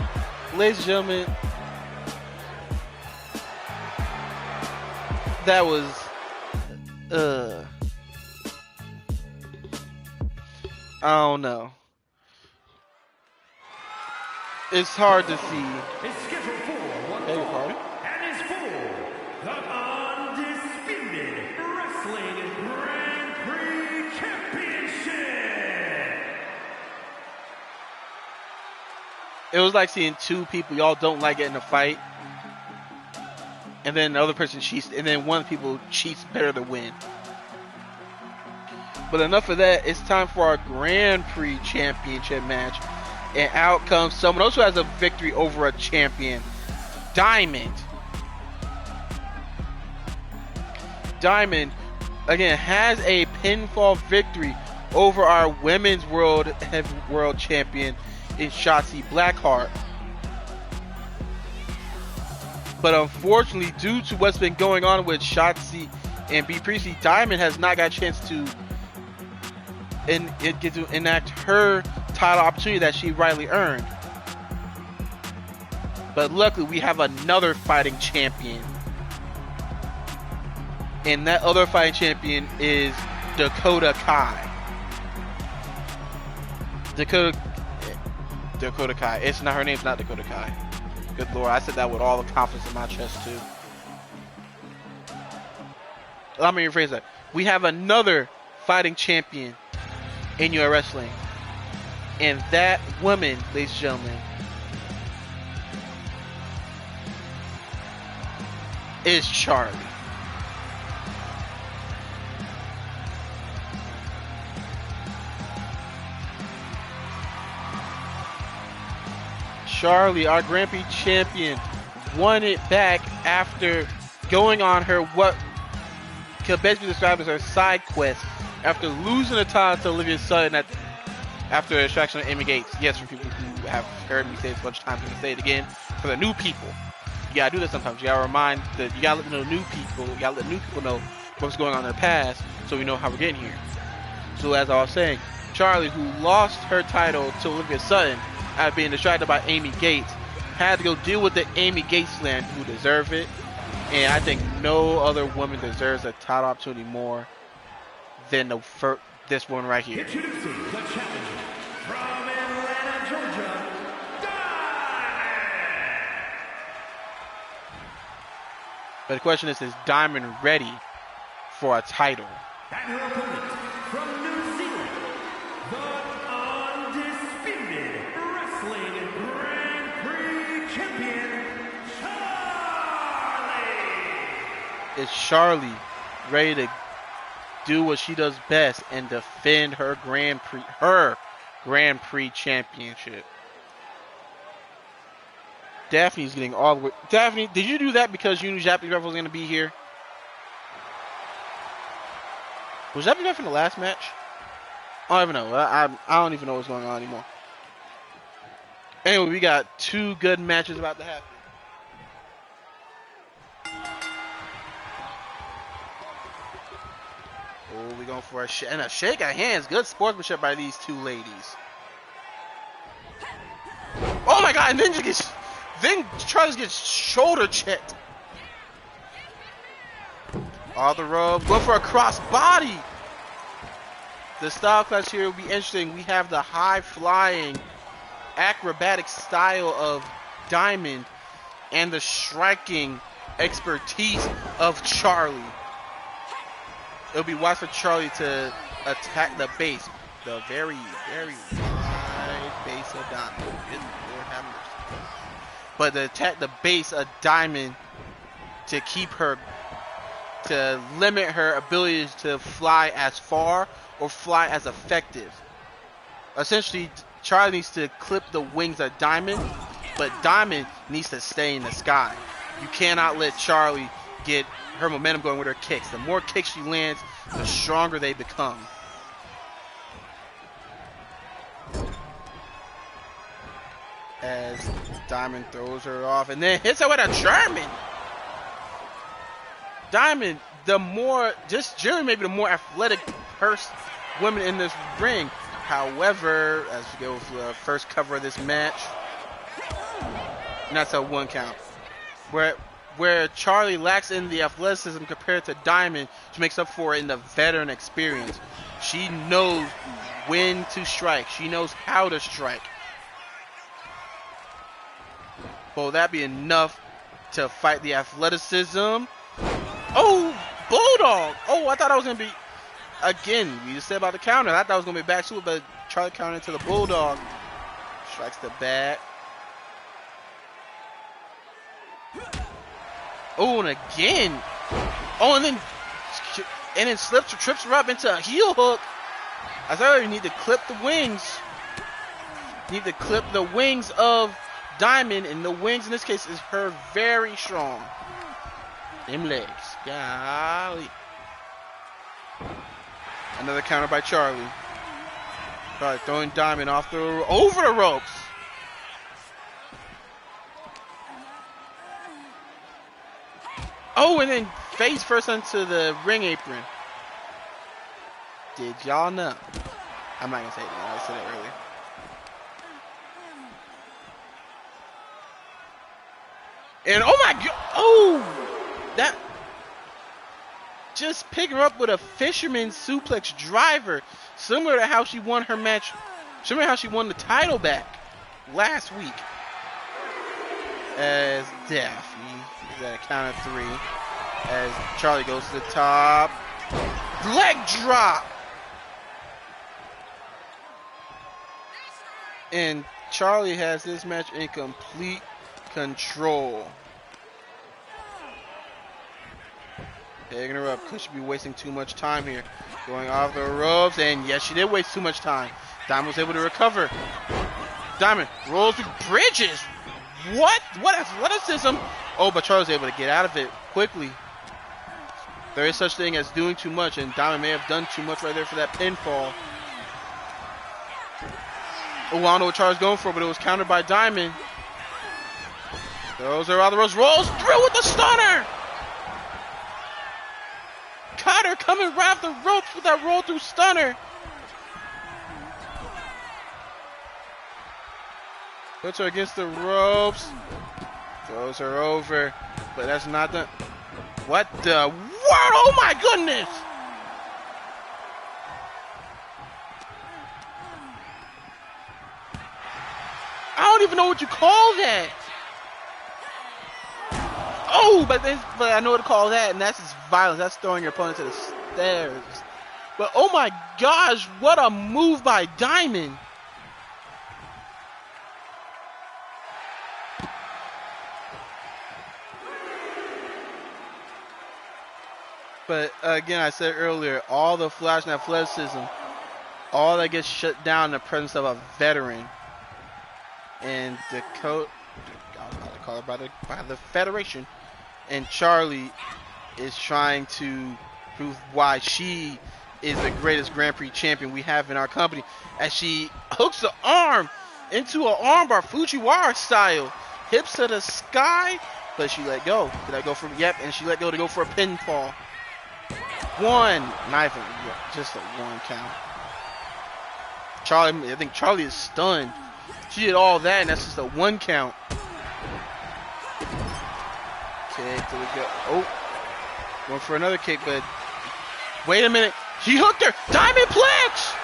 Hunter. Ladies and gentlemen, that was... I don't know. It's hard to see. Is scheduled for one Beg your fall, pardon? and is for the undisputed Wrestling Grand Prix Championship. It was like seeing two people y'all don't like getting a fight, and then the other person cheats, and then one of the people cheats better to win. But enough of that. It's time for our Grand Prix Championship match And out comes someone else who has a victory over a champion. Diamond. Diamond, again, has a pinfall victory over our women's world champion in Shotzi Blackheart. But unfortunately, due to what's been going on with Shotzi and B Priestley, Diamond has not got a chance to enact her title opportunity that she rightly earned. But luckily, we have another fighting champion. And that other fighting champion is Dakota Kai. Dakota Kai. It's not, her name's not Dakota Kai. Good lord, I said that with all the confidence in my chest too. Let me rephrase that. We have another fighting champion in your wrestling. And that woman, ladies and gentlemen, is Charlie. Charlie, our Grand Prix champion, won it back after going on her what could best be described as her side quest after losing the title to Olivia Sutton after a distraction of Amy Gates. Yes, for people who have heard me say this a bunch of times, I'm going to say it again. For the new people, you gotta do this sometimes. You gotta remind that you gotta let the new people. You gotta let new people know what's going on in their past, so we know how we're getting here. So as I was saying, Charlie, who lost her title to Olivia Sutton after being distracted by Amy Gates, had to go deal with the Amy Gates land, who deserve it. And I think no other woman deserves a title opportunity more than this one right here. Introducing the challenger from Atlanta, Georgia, Diamond. But the question is Diamond ready for a title? And her opponent from New Zealand, the undisputed wrestling Grand Prix champion, Charlie. Is Charlie ready to do what she does best and defend her Grand Prix championship? Daphne's getting all the way. Daphne, did you do that because you knew Japanese Ref was going to be here? Was Japanese Ref in the last match? I don't even know. I don't even know what's going on anymore. Anyway, we got two good matches about to happen. Oh, we're going for a shake of hands. Good sportsmanship by these two ladies. Oh my god, and then Charlie gets shoulder checked. All the rope, going for a cross body. The style clash here will be interesting. We have the high flying acrobatic style of Diamond and the striking expertise of Charlie. It'll be wise for Charlie to attack the base, the very, very wide base of Diamond. Good Lord have mercy. But to attack the base of Diamond to keep her, to limit her ability to fly as far or fly as effective. Essentially, Charlie needs to clip the wings of Diamond, but Diamond needs to stay in the sky. You cannot let Charlie get her momentum going with her kicks. The more kicks she lands, the stronger they become. As Diamond throws her off and then hits her with a German. Diamond, the more, just generally maybe the more athletic women in this ring. However, as we go for the first cover of this match, and that's a 1 count. Where Charlie lacks in the athleticism compared to Diamond, she makes up for it in the veteran experience. She knows when to strike. She knows how to strike. Will that be enough to fight the athleticism? Oh, Bulldog! Oh, I thought I was going to be... Again, we just said about the counter. I thought I was going to be back to it, but Charlie counter into the Bulldog. Strikes the back. Oh, and again. Oh, and then trips her up into a heel hook. I thought you need to clip the wings. need to clip the wings of Diamond, and the wings in this case is her very strong. Them legs. Golly. Another counter by Charlie. Charlie throwing Diamond over the ropes. Oh, and then face first onto the ring apron. Did y'all know? I'm not gonna say it again. I said it earlier. And oh my god! Oh, that just picking her up with a fisherman suplex driver, similar to how she won her match, similar to how she won the title back last week. As Daffy is at a count of 3, as Charlie goes to the top, leg drop, and Charlie has this match in complete control. Taking her up. Could she be wasting too much time here? Going off the ropes, and yes, she did waste too much time. Diamond was able to recover. Diamond rolls through bridges. What? What athleticism? Oh, but Charles was able to get out of it quickly. There is such thing as doing too much, and Diamond may have done too much right there for that pinfall. Oh, I don't know what Charles was going for, but it was countered by Diamond. Throws her out the ropes, rolls through with the stunner. Caught her coming right off the ropes with that roll through stunner. Puts her against the ropes. Throws her over. But that's not the... What the world? Oh my goodness! I don't even know what you call that. Oh, but I know what to call that, and that's just violence. That's throwing your opponent to the stairs. But oh my gosh, what a move by Diamond. But again, I said earlier, all the flash and athleticism, all that gets shut down in the presence of a veteran. And the coach, I'll call her by the Federation, and Charlie is trying to prove why she is the greatest Grand Prix champion we have in our company, as she hooks the arm into an armbar, Fujiwara style, hips to the sky, but she let go. Did I go for? Yep, and she let go to go for a pinfall. One, not even, just a 1 count. Charlie, I think Charlie is stunned. She did all that, and that's just a 1 count. Kick to the gut. Oh, going for another kick, but wait a minute. He hooked her. Diamond Plex!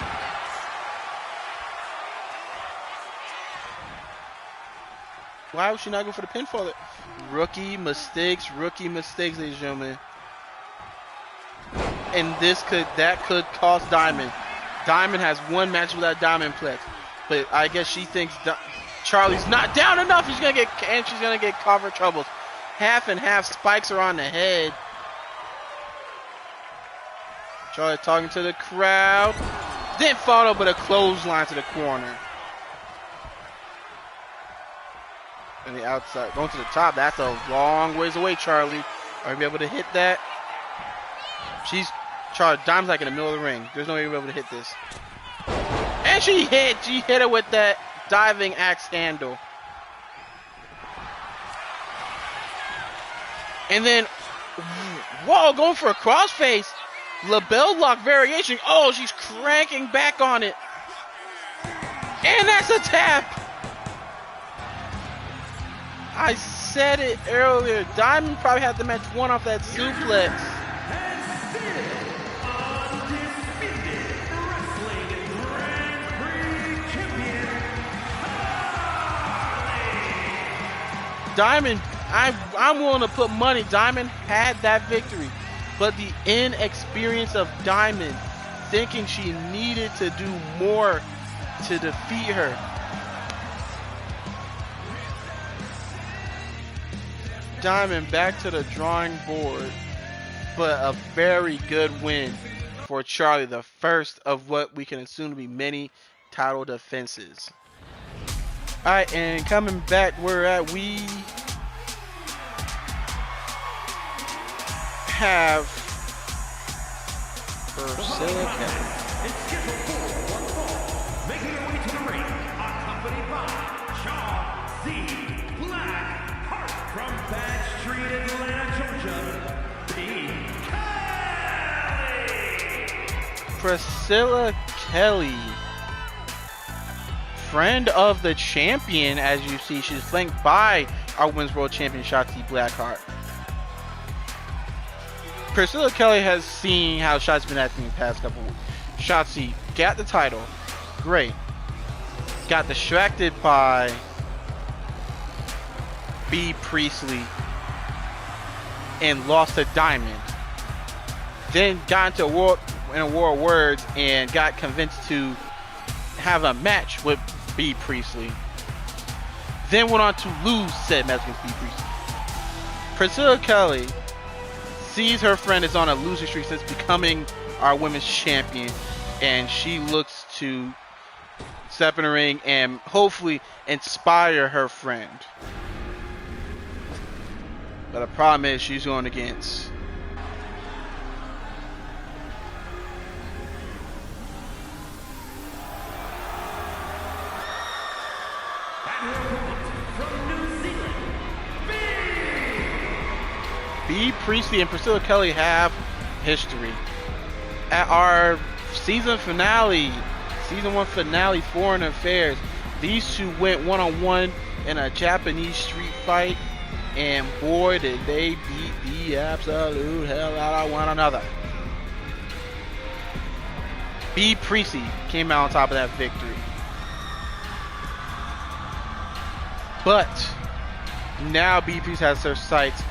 Why was she not going for the pinfall? Rookie mistakes, ladies and gentlemen. And that could cost Diamond. Diamond has 1 match without Diamond Plex, but I guess she thinks Charlie's not down enough. She's gonna get caught for troubles. Half and half spikes her on the head. Charlie talking to the crowd. Then followed up with a clothesline to the corner. And the outside going to the top. That's a long ways away, Charlie. Are you be able to hit that? Charlie, Diamond's like in the middle of the ring. There's no way you'll be able to hit this. And she hit her with that diving axe handle. And then, whoa, going for a crossface. LaBelle lock variation. Oh, she's cranking back on it. And that's a tap. I said it earlier. Diamond probably had the match won off that suplex. Diamond, I'm willing to put money. Diamond had that victory, but the inexperience of Diamond, thinking she needed to do more to defeat her. Diamond back to the drawing board, but a very good win for Charlie, the first of what we can assume to be many title defenses. Alright, and coming back, we have Priscilla Kelly. It's scheduled for one fall. Making her way to the ring, accompanied by CAW Black from Bad Street, Atlanta, Georgia. Priscilla Kelly, friend of the champion, as you see, she's flanked by our Women's World Champion Shotzi Blackheart. Priscilla Kelly has seen how Shotzi's been acting the past couple weeks. Shotzi got the title, great. Got distracted by B. Priestley and lost to Diamond. Then got into a war of words and got convinced to have a match with B. Priestley. Then went on to lose said match against B. Priestley. Priscilla Kelly sees her friend is on a losing streak since becoming our women's champion, and she looks to step in the ring and hopefully inspire her friend. But the problem is she's going against B. Priestley and Priscilla Kelly have history. At our season 1 finale, Foreign Affairs, these two went one-on-one in a Japanese street fight, and boy did they beat the absolute hell out of one another. B. Priestley came out on top of that victory. But now B. Priestley has her sights.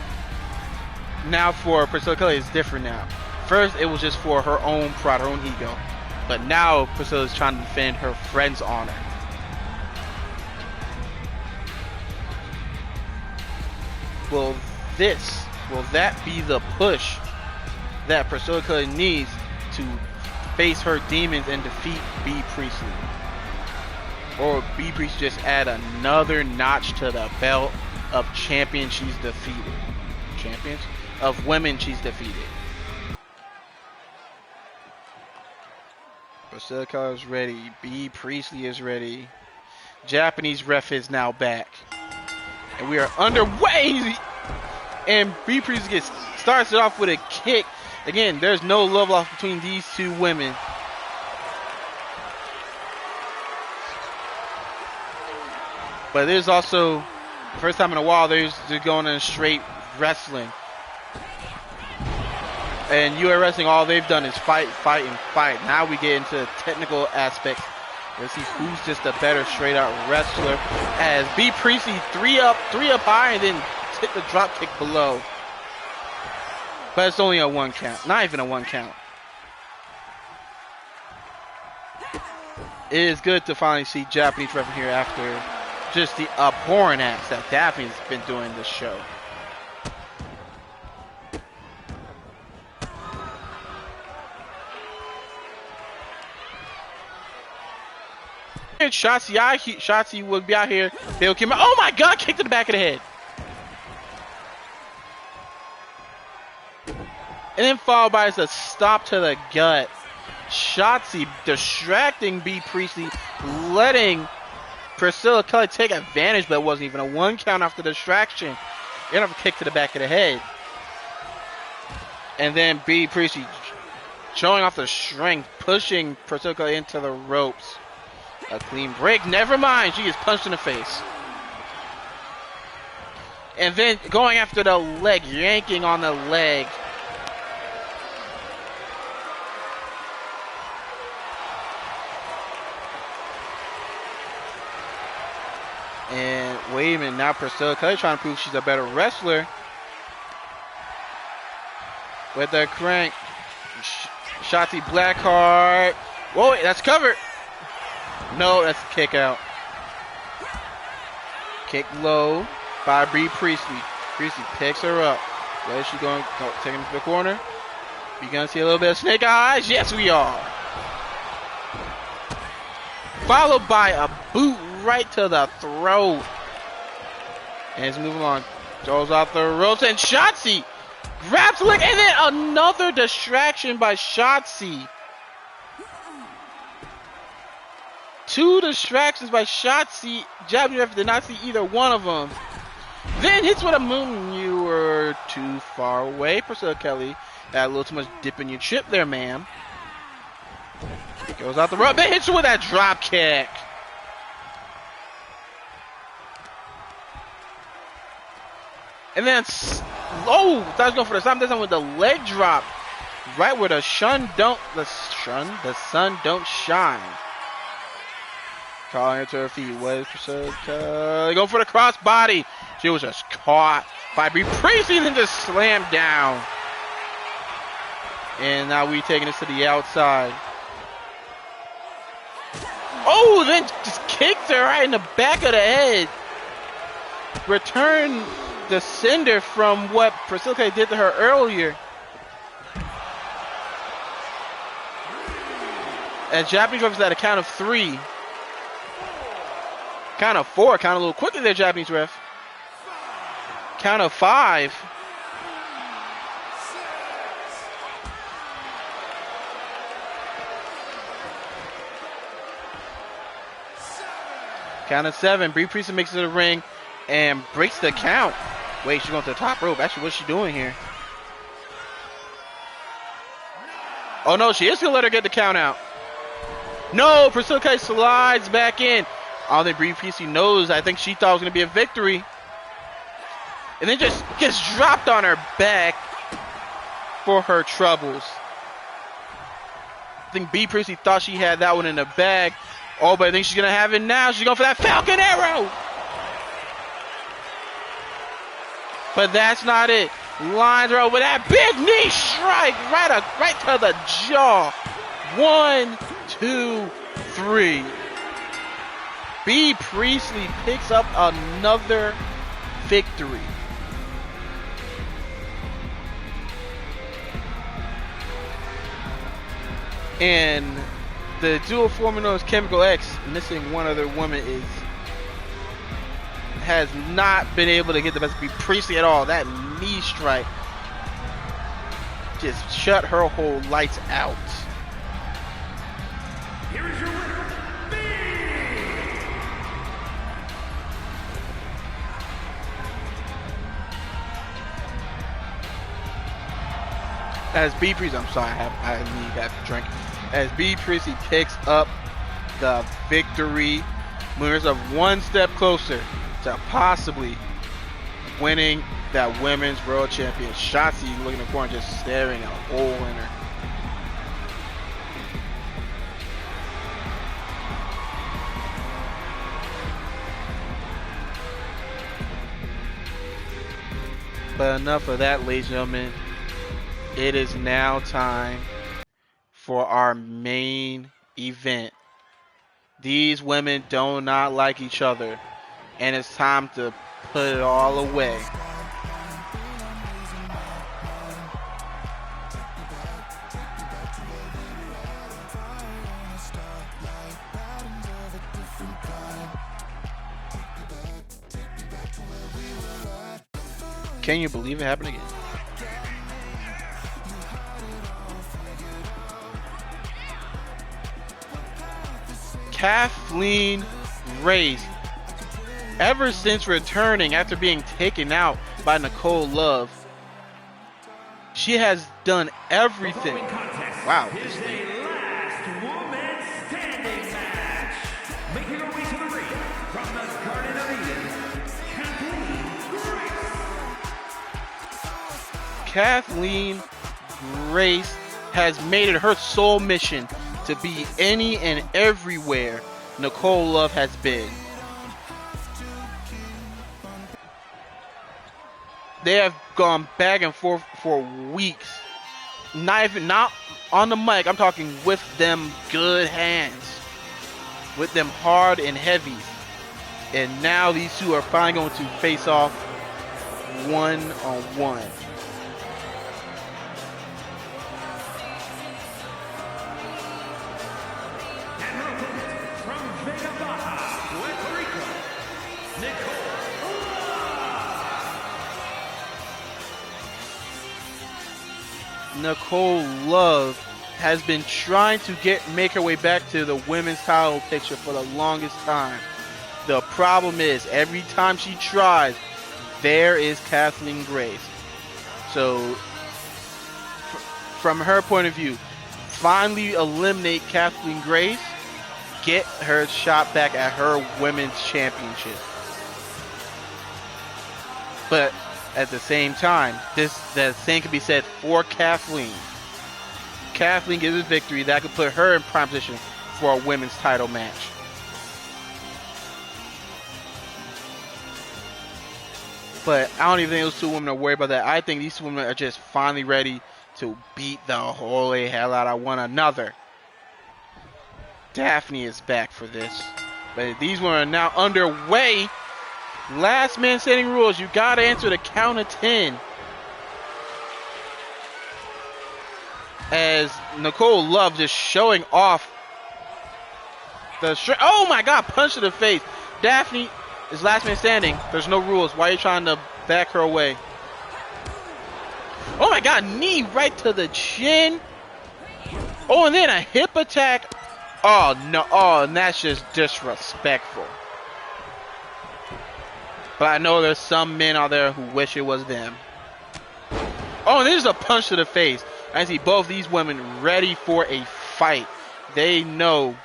Now for Priscilla Kelly, it's different now. First, it was just for her own pride, her own ego. But now Priscilla's trying to defend her friend's honor. Will that be the push that Priscilla Kelly needs to face her demons and defeat B. Priestley? Or B. Priestley just add another notch to the belt of champions she's defeated? Champions? Of women she's defeated. Priscilla Kelly is ready. B. Priestley is ready. Japanese ref is now back. And we are underway. And B. Priestley starts it off with a kick. Again, there's no love lost between these two women. But there's also, first time in a while, they're going in straight wrestling. And UA Wrestling, all they've done is fight. Now we get into the technical aspects. Let's see who's just a better straight out wrestler. As B. Priestley three up high and then hit the drop kick below. But it's only a 1 count. Not even a 1 count. It is good to finally see Japanese ref here after just the abhorrent acts that Daphne's been doing this show. Shotzi would be out here. Bill Kim. Oh my God! Kick to the back of the head. And then followed by a stop to the gut. Shotzi distracting B. Priestley, letting Priscilla Kelly take advantage, but it wasn't even a 1 count after the distraction. Another kick to the back of the head. And then B. Priestley showing off the strength, pushing Priscilla Kelly into the ropes. A clean break. Never mind. She is punched in the face. And then going after the leg, yanking on the leg. And wait a minute, now Priscilla Kelly trying to prove she's a better wrestler. With the crank. Shotzi Blackheart. Whoa, wait, that's covered. No, that's a kick out. Kick low by B. Priestley. Priestley picks her up. Where is she going? Oh, take him to the corner. We gonna see a little bit of snake eyes? Yes, we are. Followed by a boot right to the throat. And it's moving on. Goes off the ropes, and Shotzi grabs the leg, and then another distraction by Shotzi. 2 distractions by Shotzi. Japanese ref did not see either one of them. Then hits with a moon. You were too far away, Priscilla Kelly. Got a little too much dip in your chip there, ma'am. Goes out the rope. Then hits her with that drop kick. And then, oh, thought I was going for the stop. This time with the leg drop, right where the sun don't shine. Calling her to her feet. What is Priscilla? Go for the cross body. She was just caught by Brie Priestley and then just slammed down. And now we taking this to the outside. Oh, then just kicked her right in the back of the head. Return the cinder from what Priscilla did to her earlier. And Japanese ref is at a count of 3. Count of 4. Count a little quickly there, Japanese ref. Count of 5. Count of 7. Brie Priestley makes it to the ring and breaks the count. Wait, she's going to the top rope. Actually, what's she doing here? Oh no, she is going to let her get the count out. No, Priscilla Kelly slides back in. I don't think Brie Priestley knows. I think she thought it was going to be a victory. And then just gets dropped on her back for her troubles. I think Brie Priestley thought she had that one in the bag. Oh, but I think she's going to have it now. She's going for that Falcon Arrow. But that's not it. Lines her over with that big knee strike right to the jaw. 1, 2, 3. Brie Priestley picks up another victory. And the dual former known as Chemical X, missing one other woman, has not been able to get the best of Brie Priestley at all. That knee strike just shut her whole lights out. Here is your winner, As Brie Priestley, I'm sorry, I need that drink. As Brie Priestley picks up the victory, moving herself one step closer to possibly winning that women's world champion. Shotzi looking in the corner, just staring at a hole in her. But enough of that, ladies and gentlemen. It is now time for our main event. These women do not like each other, and it's time to put it all away. Can you believe it happened again? Kathleen Race, ever since returning after being taken out by Nicole Love, she has done everything. Wow. Is a last woman standing match. Making her way to the ring from the Garden of Eden, Kathleen Grace has made it her sole mission to be any and everywhere Nicole Love has been. They have gone back and forth for weeks. Not on the mic, I'm talking with them good hands. With them hard and heavy. And now these two are finally going to face off one-on-one. from Vega Baja, Puerto Nicole Love has been trying to make her way back to the women's title picture for the longest time. The problem is, every time she tries, there is Kathleen Grace. So, from her point of view, finally eliminate Kathleen Grace, get her shot back at her women's championship. But at the same time, the same can be said for Kathleen. Kathleen gets a victory that could put her in prime position for a women's title match. But I don't even think those two women are worried about that. I think these two women are just finally ready to beat the holy hell out of one another. Daphne is back for this. But these women are now underway. Last man standing rules. You gotta answer the count of 10. As Nicole Love just showing off the oh my god, punch to the face. Daphne is last man standing. There's no rules. Why are you trying to back her away? Oh my god, knee right to the chin. Oh, and then a hip attack. Oh no, oh, and that's just disrespectful. But I know there's some men out there who wish it was them. Oh, and there's a punch to the face. I see both these women ready for a fight. They know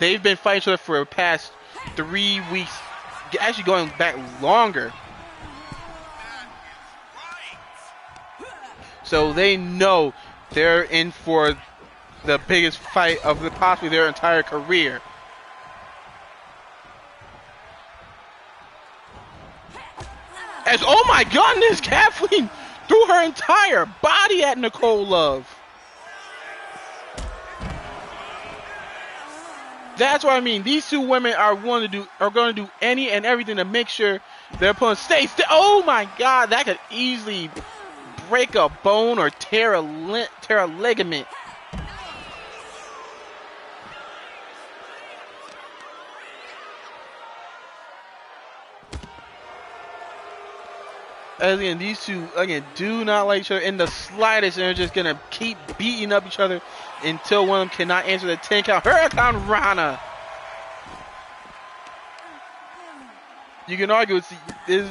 they've been fighting each other for the past 3 weeks, actually going back longer. So they know they're in for the biggest fight of possibly their entire career. As, oh my goodness, Kathleen threw her entire body at Nicole Love. That's what I mean. These two women are going to do any and everything to make sure their opponent stays. Oh my god, that could easily break a bone or tear a ligament. Again, these two, do not like each other in the slightest, and they're just going to keep beating up each other until one of them cannot answer the 10 count. Hurricane Rana! You can argue this is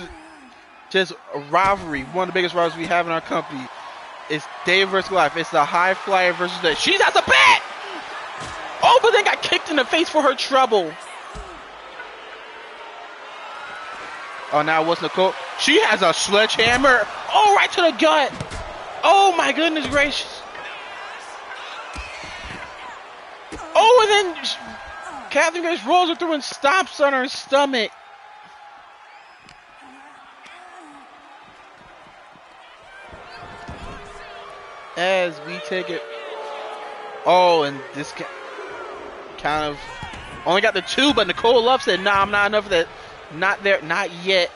just a rivalry, one of the biggest rivalries we have in our company. It's Dave versus Goliath. It's the high flyer versus the... She's at the bat! Oh, but then got kicked in the face for her trouble. Oh, now what's Nicole? She has a sledgehammer. Oh, right to the gut. Oh, my goodness gracious. Oh, and then Kathleen Grace rolls her through and stomps on her stomach. As we take it. Oh, and this kind of only got the 2, but Nicole Love said, nah, I'm not enough of that. Not there, not yet.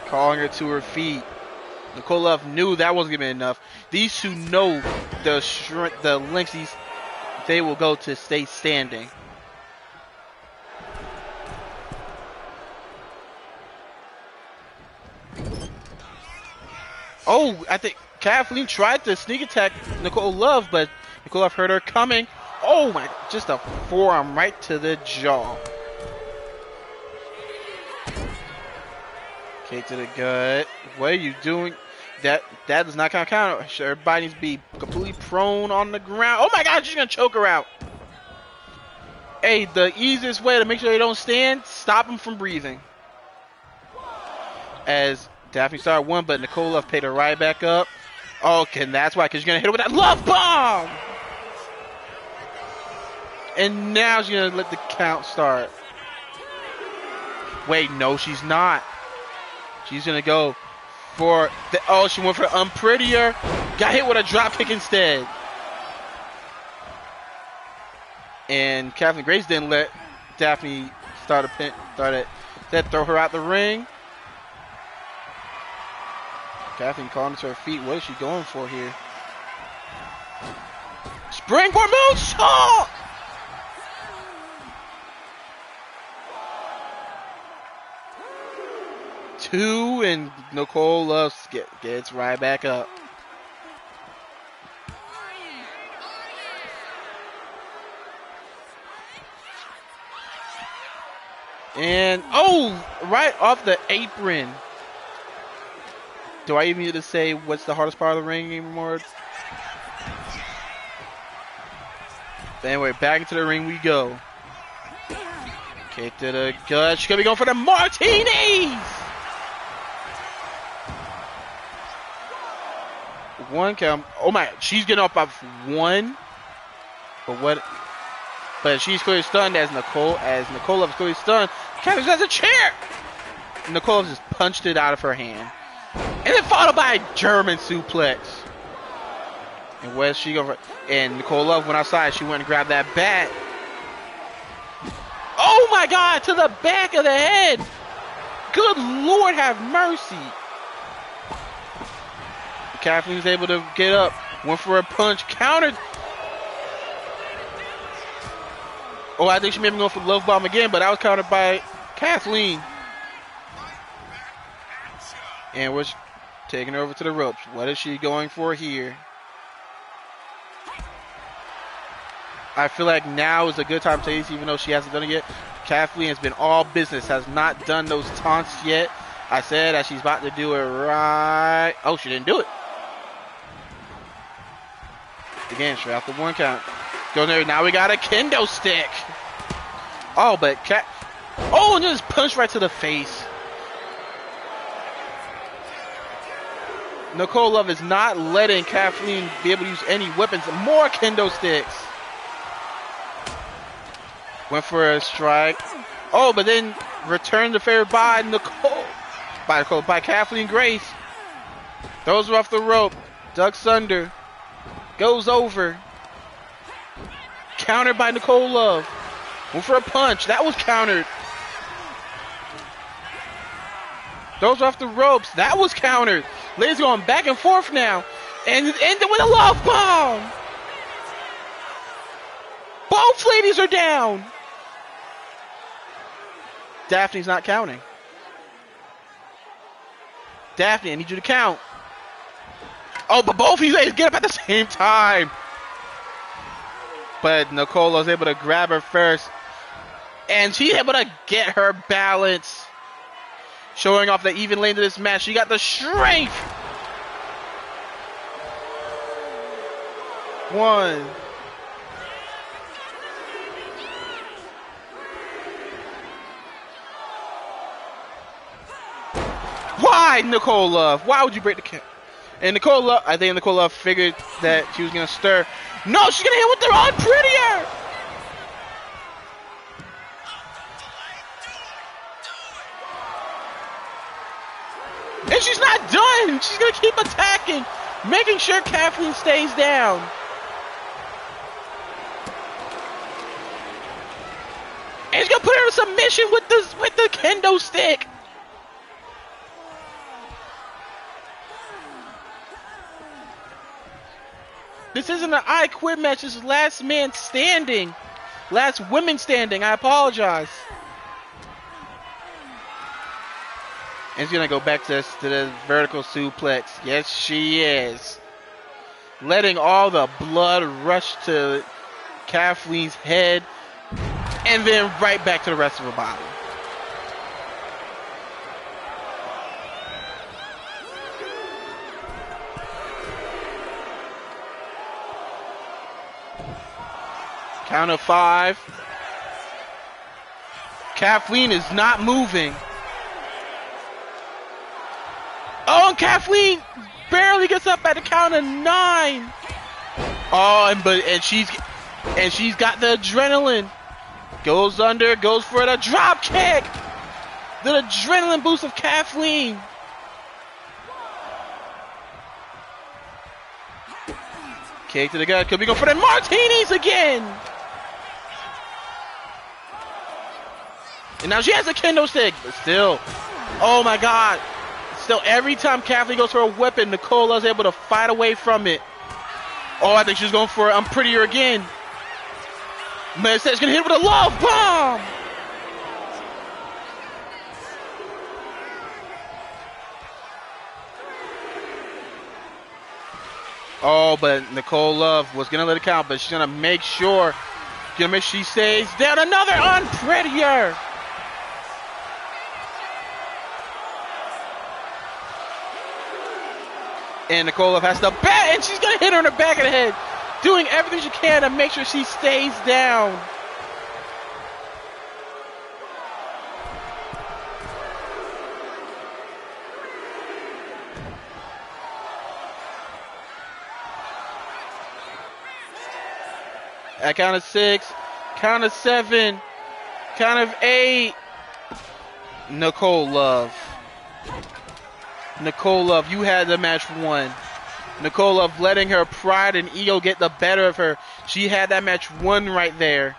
Calling her to her feet. Nicole Love knew that wasn't gonna be enough. These two know the lengths they will go to stay standing. Oh, I think Kathleen tried to sneak attack Nicole Love, but Nicole Love heard her coming. Oh my, just a forearm right to the jaw. Kick to the gut. What are you doing? That does not count. Everybody needs to be completely prone on the ground. Oh my god, she's gonna choke her out. Hey, the easiest way to make sure they don't stand, stop them from breathing. As Daphne started 1, but Nicole Love picked her right back up. Okay, and that's why, because you're gonna hit her with that love bomb. And now she's gonna let the count start. Wait, no, she's not. She's going to go for the... Oh, she went for unprettier. Got hit with a drop kick instead. And Kathleen Grace didn't let Daphne throw her out the ring. Kathleen calling to her feet. What is she going for here? Springboard moonsault! 2, and Nicole Love gets right back up. And, oh, right off the apron. Do I even need to say what's the hardest part of the ring anymore? But anyway, back into the ring we go. Kick to the gut. She's going to be going for the martinis. One count. Oh my, she's getting up off one. But what? But she's clearly stunned as Nicola is clearly stunned. Catherine has a chair. Nicola just punched it out of her hand. And then followed by a German suplex. And where's she going for? And Nicole Love went outside. She went and grabbed that bat. Oh my God, to the back of the head. Good Lord have mercy. Kathleen's able to get up. Went for a punch. Countered. Oh, I think she may be going for the love bomb again, but that was countered by Kathleen. And we're taking her over to the ropes. What is she going for here? I feel like now is a good time to say this, even though she hasn't done it yet. Kathleen has been all business, has not done those taunts yet. I said that she's about to do it right. Oh, she didn't do it. Again, straight out the one count. Go there. Now we got a kendo stick. Oh, but oh, and just punch right to the face. Nicole Love is not letting Kathleen be able to use any weapons. More kendo sticks. Went for a strike. Oh, but then returned the favor by Kathleen Grace. Throws her off the rope. Ducks under. Goes over. Countered by Nicole Love. Went for a punch. That was countered. Throws her off the ropes. That was countered. Ladies going back and forth now. And ended with a love bomb. Both ladies are down. Daphne's not counting. Daphne, I need you to count. Oh, but both of you ladies get up at the same time. But Nicole was able to grab her first. And she's able to get her balance. Showing off the even lane to this match. She got the strength. 1. Why, Nicole Love? Why would you break the count? And Nicole Love, I think Nicole Love figured that she was going to stir. No, she's going to hit with the on prettier. And she's not done. She's going to keep attacking, making sure Kathleen stays down. And she's going to put her in submission with the kendo stick. This isn't an I Quit match. This is last man standing. Last women standing. I apologize. And he's going to go back to the vertical suplex. Yes, she is. Letting all the blood rush to Kathleen's head. And then right back to the rest of her body. Count of 5. Kathleen is not moving. Oh, and Kathleen barely gets up at the count of 9. Oh, and she's got the adrenaline. Goes under, goes for the drop kick. The adrenaline boost of Kathleen. Kick to the gut. Could be going for the martinis again. And now she has a kendo stick, but still, oh my God. Still, every time Kathleen goes for a weapon, Nicole is able to fight away from it. Oh, I think she's going for I'm prettier again. Man, she's going to hit with a love bomb. Oh, but Nicole Love was going to let it count, but she's going to make sure she stays down. Another unprettier. And Nicola has to bat, and she's going to hit her in the back of the head. Doing everything she can to make sure she stays down. At count of 6, count of 7, count of 8. Nicole Love. Nicole Love, you had the match won. Nicole Love letting her pride and ego get the better of her. She had that match won right there.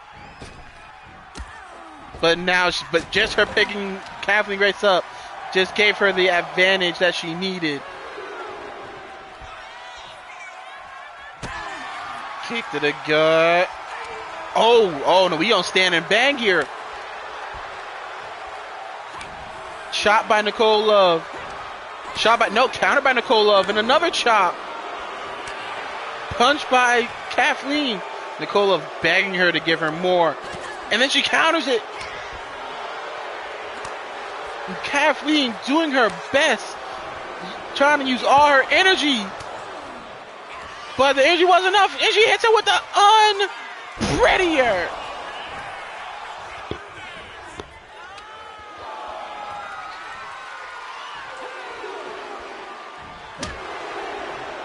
But now, but just her picking Kathleen Grace up just gave her the advantage that she needed. Kick to the gut. Oh no, we don't stand and bang here. Chop by Nicole Love. Counter by Nicole Love, and another chop. Punch by Kathleen. Nicole Love begging her to give her more. And then she counters it. And Kathleen doing her best, trying to use all her energy. But the energy wasn't enough, and she hits her with the unprettier.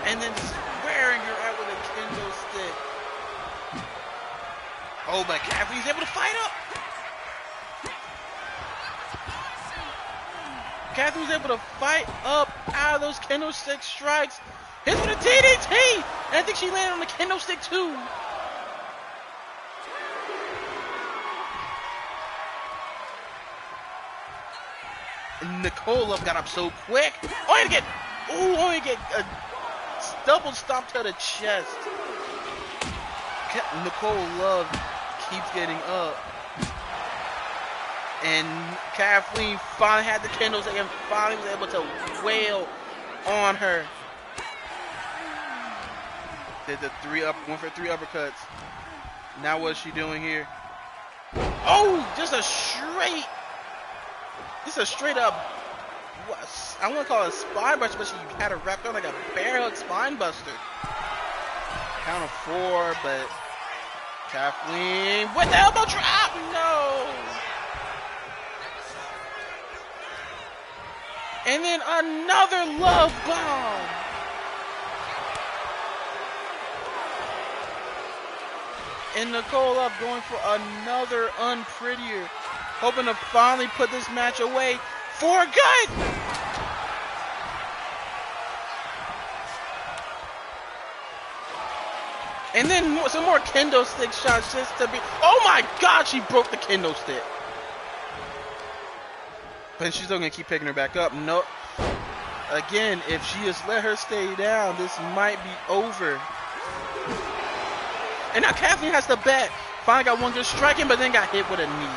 And then squaring her out with a kendo stick. Oh, but Kathleen's able to fight up. Kathleen's able to fight up out of those kendo stick strikes. Hits with a DDT! And I think she landed on the kendo stick too. And Nicole Love got up so quick. Only to get a double stomp to the chest. Nicole Love keeps getting up. And Kathleen finally had the kendo stick and finally was able to wail on her. Did the went for 3 uppercuts. Now what's she doing here? Oh, just a straight up, I want to call it a spine buster, but she had her wrapped on like a bear hug spine buster. Count of 4, but Kathleen with the elbow drop, no. And then another love bomb. And Nicole Love going for another unprettier, hoping to finally put this match away for good. And then some more kendo stick shots just to be. Oh my God, she broke the kendo stick. But she's still gonna keep picking her back up. No, again, if she just let her stay down, this might be over. And now Kathleen has to bet. Finally got one good strike in, but then got hit with a knee.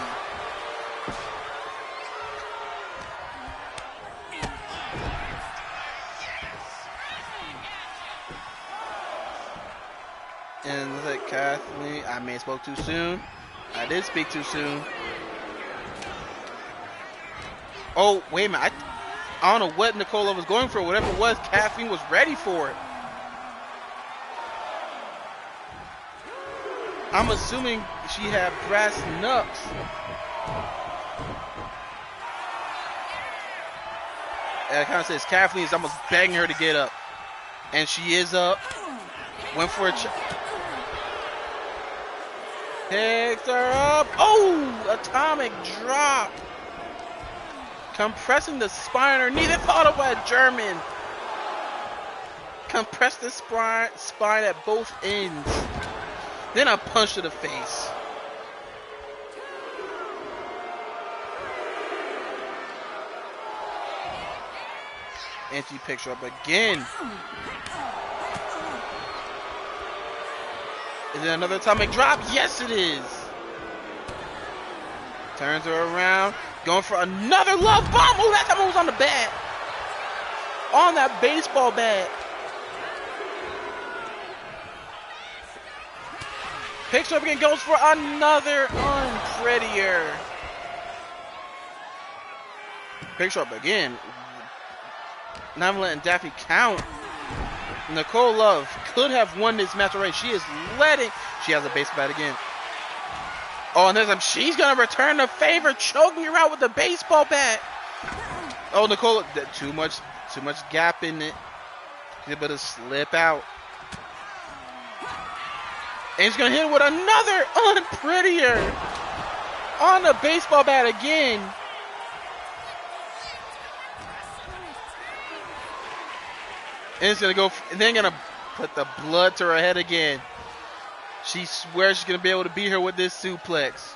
And looks like Kathleen, I may have spoke too soon. I did speak too soon. Oh, wait a minute. I don't know what Nicola was going for. Whatever it was, Kathleen was ready for it. I'm assuming she had brass knucks. And it kind of says Kathleen is almost begging her to get up. And she is up. Went for a picks her up. Oh, atomic drop. Compressing the spine or knee. That followed by a German. Compress the spine at both ends. Then a punch to the face. And she picks her up again. Is it another atomic drop? Yes, it is. Turns her around. Going for another love bomb. Oh, that time it was on the bat. On that baseball bat. Picks her up again, goes for another unprettier. Picks her up again. Not even letting Daffy count. Nicole Love could have won this match already. She is letting. She has a baseball bat again. Oh, and there's she's gonna return the favor, choking her out with the baseball bat. Oh, Nicole, too much gap in it. She's able to slip out. And he's gonna hit with another unprettier on the baseball bat again. And it's gonna go, and then gonna put the blood to her head again. She swears she's gonna be able to beat her with this suplex.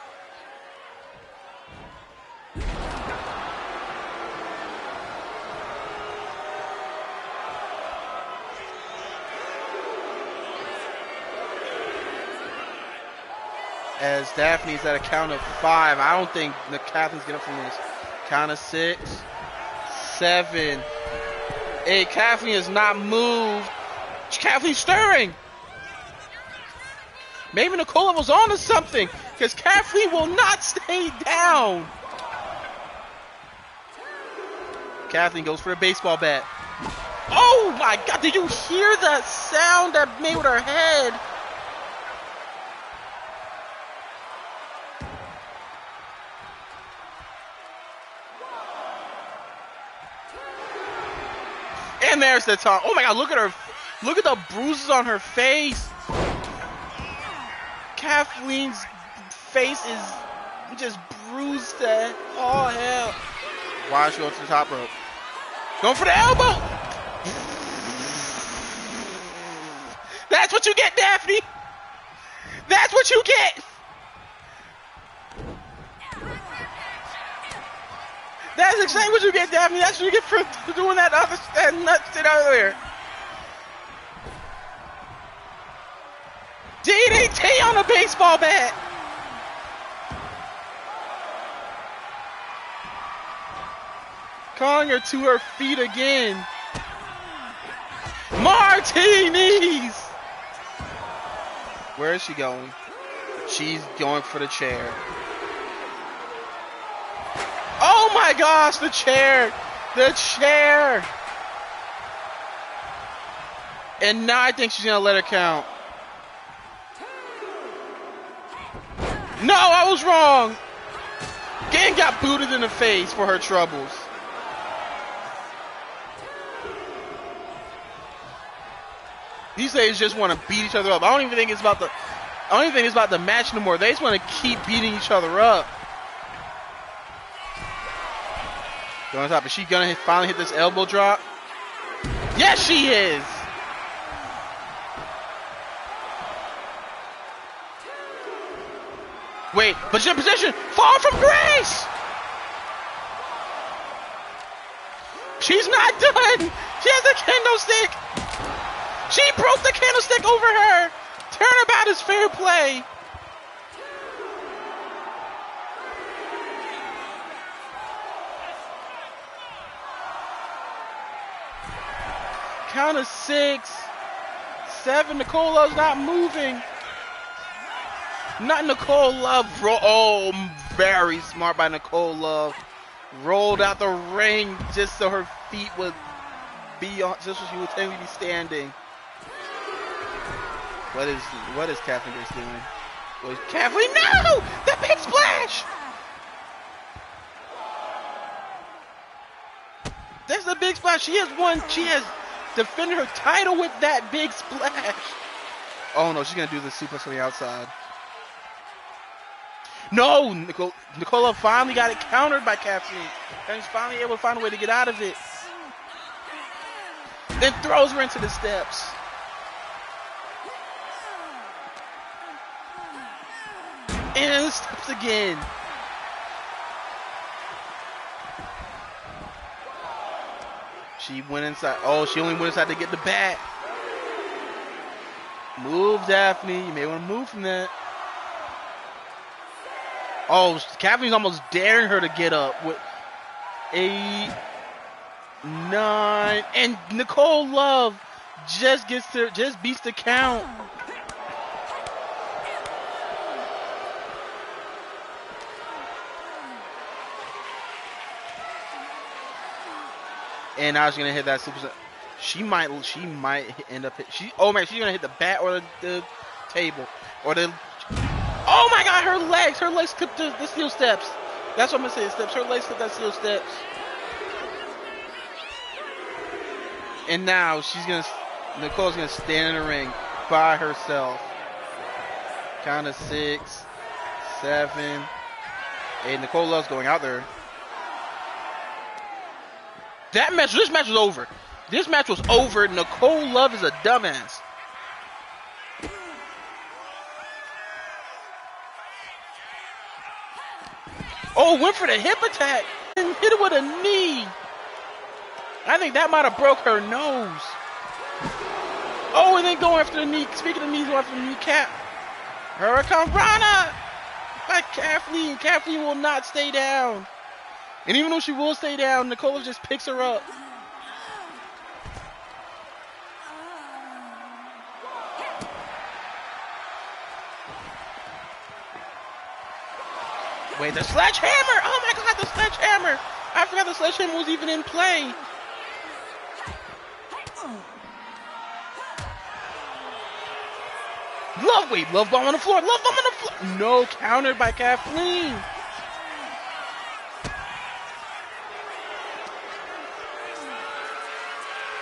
As Daphne's at a count of 5. I don't think Catherine's getting up from this. Count of 6, 7, 8. Kathleen has not moved. Kathleen's stirring. Maybe Nicole was on to something, because Kathleen will not stay down. Kathleen goes for a baseball bat. Oh my God, did you hear that sound that made with her head? And there's the top. Oh my God, look at her. Look at the bruises on her face. Kathleen's face is just bruised to all hell. Why is she going to the top rope? Going for the elbow. That's what you get, Daphne. That's what you get. That's exactly what you get, Daphne. That's what you get for doing that nut shit earlier. DDT on a baseball bat. Calling her to her feet again. Martinis. Where is she going? She's going for the chair. Oh my gosh, the chair. The chair. And now I think she's going to let her count. No, I was wrong. Gang got booted in the face for her troubles. These ladies just want to beat each other up. I don't even think it's about the match no more. They just want to keep beating each other up. Going on top. Is she gonna finally hit this elbow drop? Yes, she is. Wait, but she's in position. Fall from grace. She's not done. She has a candlestick. She broke the candlestick over her. Turnabout is fair play. Count of 6, 7. Nicole Love's not moving. Not Nicole Love. Oh, very smart by Nicole Love. Rolled out the ring just so her feet would be on, just so she would technically be standing. What is Kathleen Grace doing? Wait, Kathleen, no! The big splash! There's the big splash. She has defended her title with that big splash. Oh no, she's gonna do the suplex on the outside. No, Nicola finally got it countered by Kathleen. And she's finally able to find a way to get out of it. Then throws her into the steps. And the steps again. She went inside. Oh, she only went inside to get the bat. Move, Daphne. You may want to move from that. Oh, Kathleen's almost daring her to get up. With 8, 9, and Nicole Love just beats the count. And now she's gonna hit that super. She might end up oh man, she's gonna hit the bat or the table or the. Oh my God, her legs clipped the steel steps. That's what I'm gonna say. Steps. Her legs clipped that steel steps. And now Nicole's gonna stand in the ring by herself. Count of 6, 7, 8. Nicole Love's going out there. This match was over. This match was over. Nicole Love is a dumbass. Oh, went for the hip attack and hit it with a knee. I think that might have broke her nose. Oh, and then going after the knee. Speaking of knees, going after the kneecap. Hurricane Rana by Kathleen. Kathleen will not stay down. And even though she will stay down, Nicole just picks her up. Wait, the sledgehammer! Oh my God, the sledgehammer! I forgot the sledgehammer was even in play. Love bomb on the floor. No, countered by Kathleen.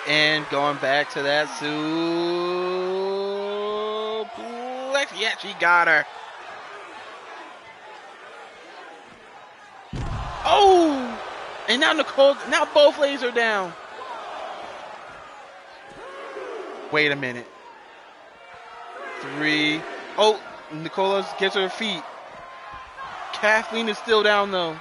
And going back to that suplex. Yeah, she got her. Oh! And now now both legs are down. Wait a minute. 3. Oh, Nicole gets her feet. Kathleen is still down though.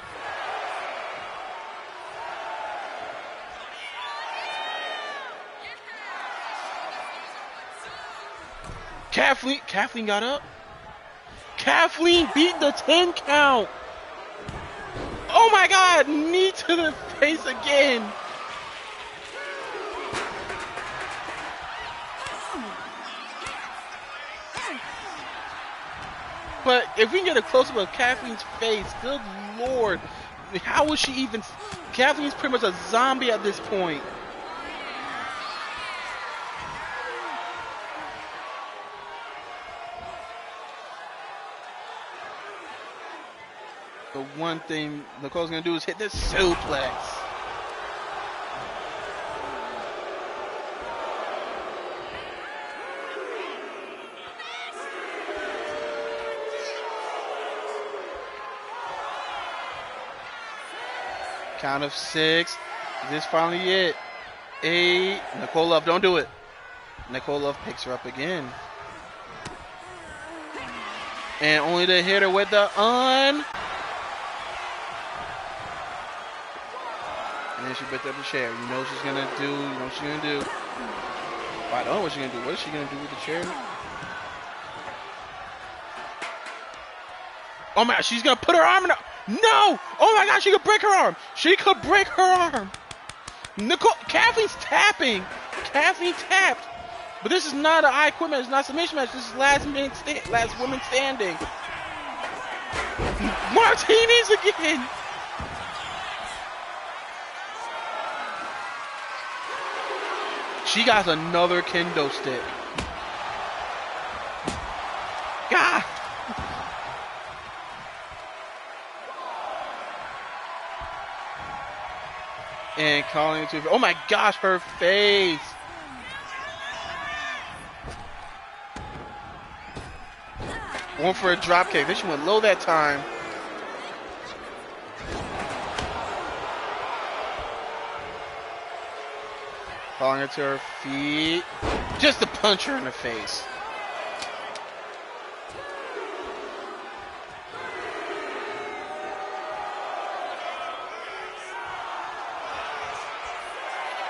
Kathleen got up. Kathleen beat the 10 count. Oh my God, knee to the face again. But if we can get a close-up of Kathleen's face, good Lord, how was she even? Kathleen's pretty much a zombie at this point. The one thing Nicole's gonna do is hit this suplex. Count of 6. Is this finally it? 8. Nicole Love, don't do it. Nicole Love picks her up again. And only to hit her with the And then she picked up the chair. You know what she's gonna do. You know what she's gonna do. Well, I don't know what she's gonna do. What is she gonna do with the chair? Oh my God, she's gonna put her arm in her. No! Oh my God, she could break her arm. She could break her arm. Kathleen's tapping. Kathleen tapped. But this is not an I Quit match. It's not a submission match. This is last woman standing. Martinis again. She got another kendo stick. God. And calling it to, oh my gosh, her face. One for a drop kick. Then she went low that time. Calling her to her feet. Just to punch her in the face.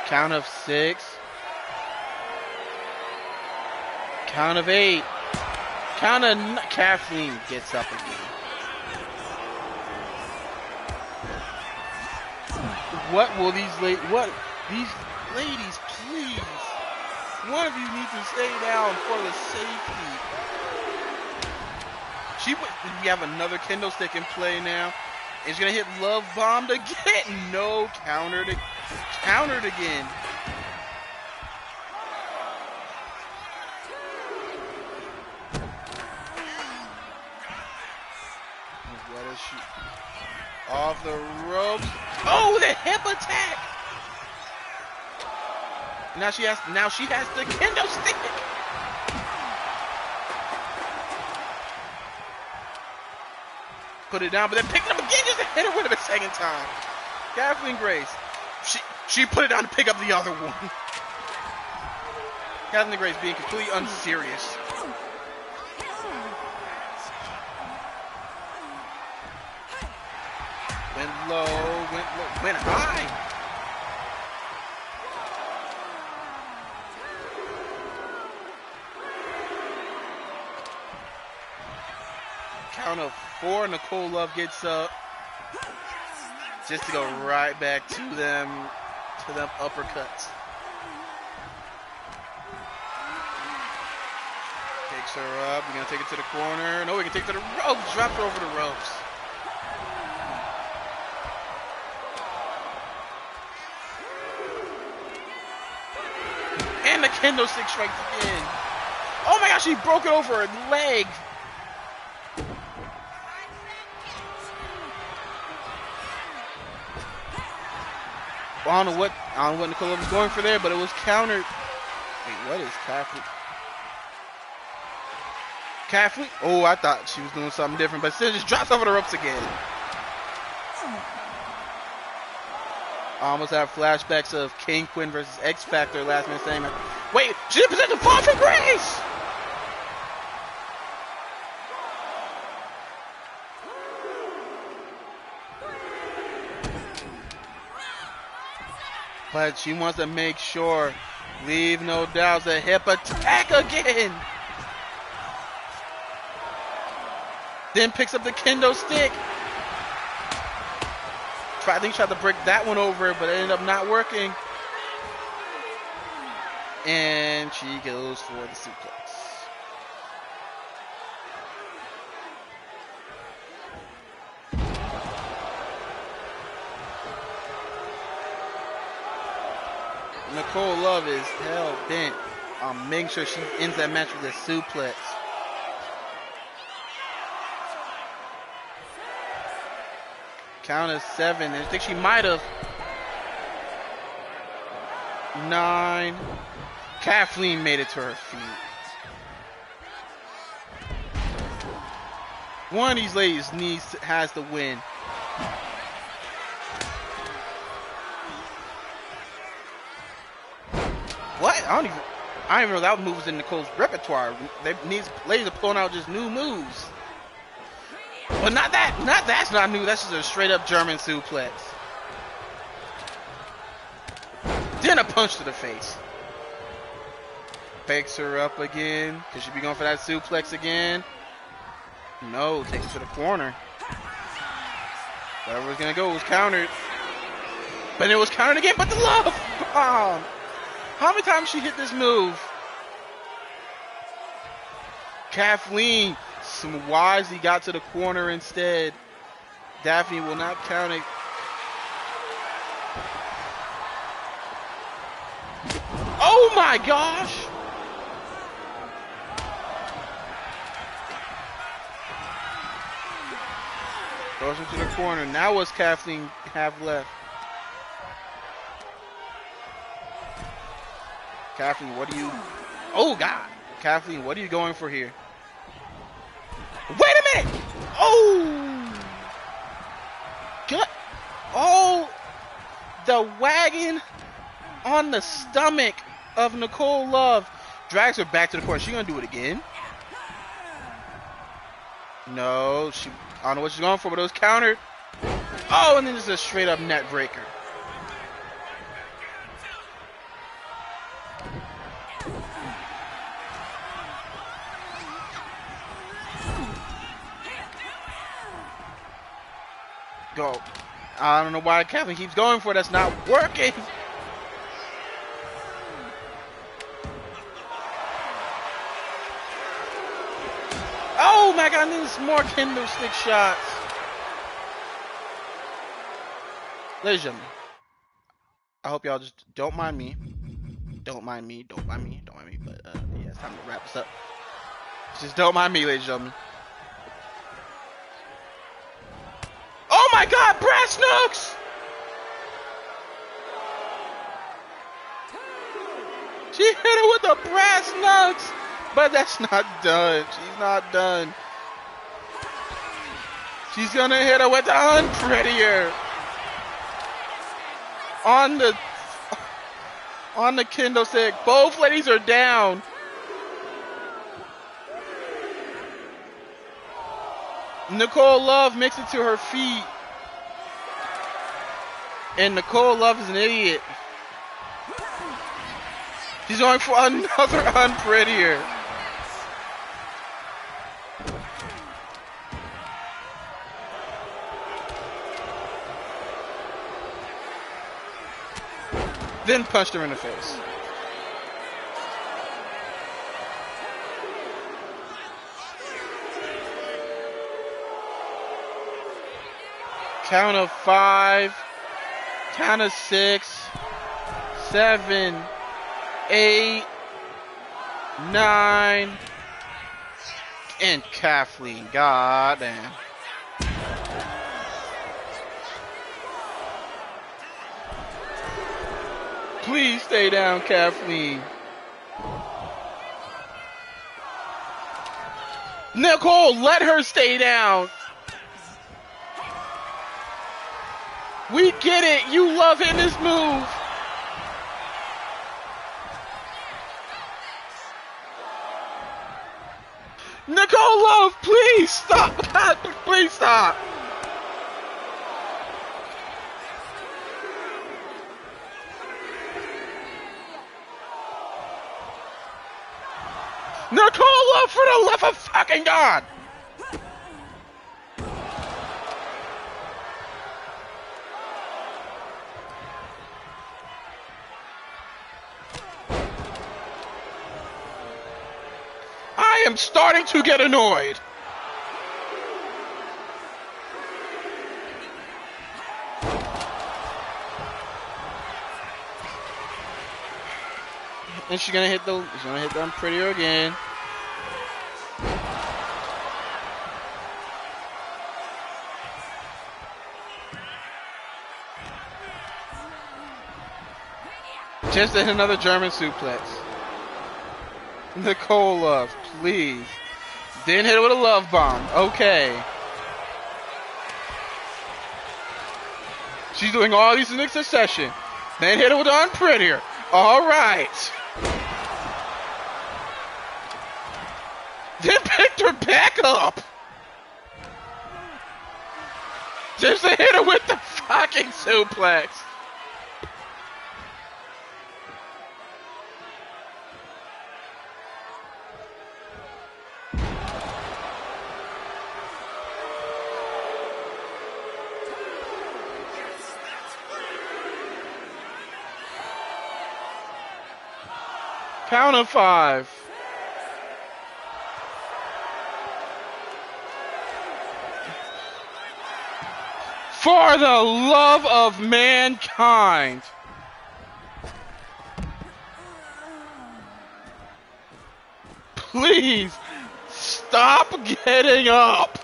Count of 6. Count of 8. Count of Kathleen gets up again. What will these ladies, please. One of you needs to stay down for the safety. We have another kendo stick in play now. It's gonna hit love bombed again. No, countered again. the ropes. Oh, the hip attack. Now she has the kendo stick. Put it down, but then pick it up again just to hit her with it a second time. Kathleen Grace. She put it down to pick up the other one. Kathleen Grace being completely unserious. Went low, went high. Count of 4, Nicole Love gets up. Just to go right back to them uppercuts. Takes her up. We're gonna take it to the corner. No, we can take it to the ropes. Dropped her over the ropes. And the kendo stick strikes again. Oh my gosh, she broke it over her leg. Well, I don't know what Nicole was going for there, but it was countered. Wait, what is Kathleen? Kathleen? Oh, I thought she was doing something different, but still just drops over the ropes again. I almost have flashbacks of King Quinn versus X Factor last minute saying, wait, she didn't present the fall from grace! But she wants to make sure, leave no doubts, a hip attack again. Then picks up the kendo stick. I think she tried to break that one over, but it ended up not working. And she goes for the suplex. Nicole Love is hell bent on making sure she ends that match with a suplex. Count of 7. I think she might have. 9. Kathleen made it to her feet. One of these ladies has to win. What? I don't even know that move was in Nicole's repertoire. Ladies are pulling out just new moves. But not that. That's not new. That's just a straight up German suplex. Then a punch to the face. Picks her up again. Could she be going for that suplex again? No. Takes her to the corner. Whatever was going to go was countered. But it was countered again. But the love bomb. How many times she hit this move? Kathleen wisely got to the corner instead. Daphne will not count it. Oh my gosh! Goes into the corner. Now what's Kathleen have left? Kathleen, what do you... Oh, God. Kathleen, what are you going for here? Wait a minute! Oh! God. Oh! The wagon on the stomach of Nicole Love. Drags her back to the corner. She gonna do it again? No, I don't know what she's going for, but it was countered. Oh, and then just a straight up net breaker. Go. I don't know why Kathleen keeps going for it. That's not working. Oh my God, I need some more kendo stick shots. Ladies and gentlemen, I hope y'all just don't mind me. Don't mind me. But yeah, it's time to wrap this up. Just don't mind me, ladies and gentlemen. Oh my God, brass knucks! She hit her with the brass knucks, but that's not done. She's not done. She's gonna hit her with the unprettier on the kendo stick. Both ladies are down. Nicole Love makes it to her feet, and Nicole Love is an idiot. She's going for another unprettier. Then punched her in the face. Count of 5, count of 6, 7, 8, 9, and Kathleen. God damn. Please stay down, Kathleen. Nicole, let her stay down. We get it. You love hitting this move. Nicole Love, please stop. God, please stop. Nicole Love, for the love of fucking God. I am starting to get annoyed. And she's gonna hit them prettier again. Just hit another German suplex. Nicole Love, please. Didn't hit it with a love bomb. Okay. She's doing all these in succession. Then hit it with unprettier. All right. Then picked her back up. Just to hit her with the fucking suplex. Count of 5. For the love of mankind. Please stop getting up.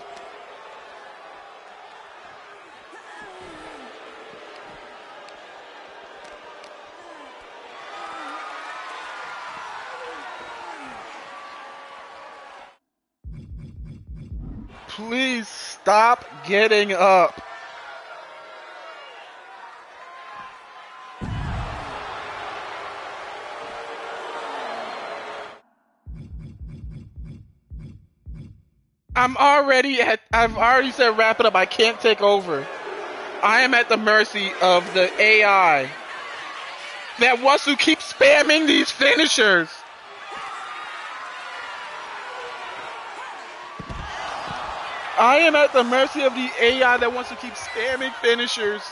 Please stop getting up. I've already said wrap it up. I can't take over. I am at the mercy of the AI that wants to keep spamming these finishers. I am at the mercy of the AI that wants to keep spamming finishers.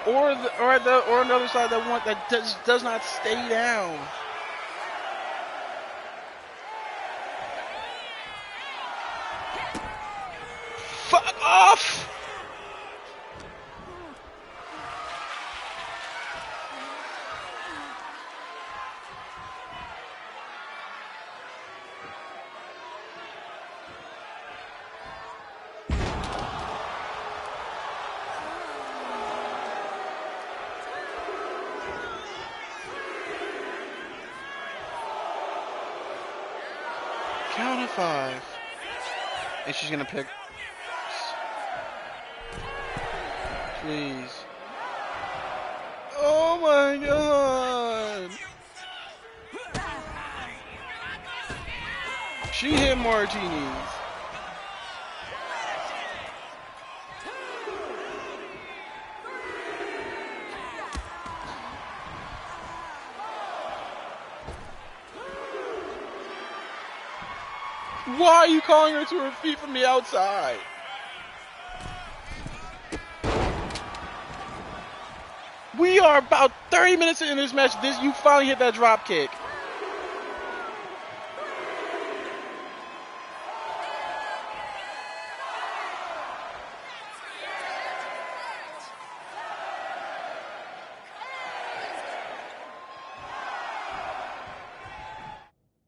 Or another side that does not stay down. Fuck off! Count of 5. And she's gonna pick. Please. Oh my god. She hit Martinis. Why are you calling her to her feet from the outside? We are about 30 minutes into this match. You finally hit that drop kick.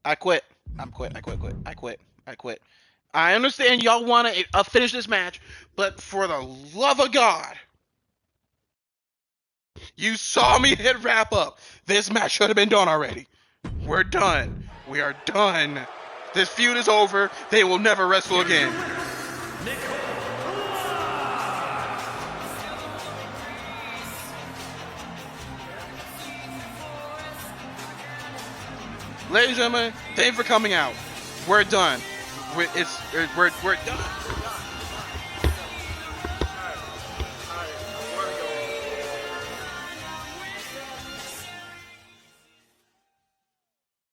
I quit. I quit. I understand y'all want to finish this match, but for the love of God, you saw me hit wrap up. This match should have been done already. We're done. We are done. This feud is over. They will never wrestle again. Ladies and gentlemen, thank you for coming out. We're done. We're done.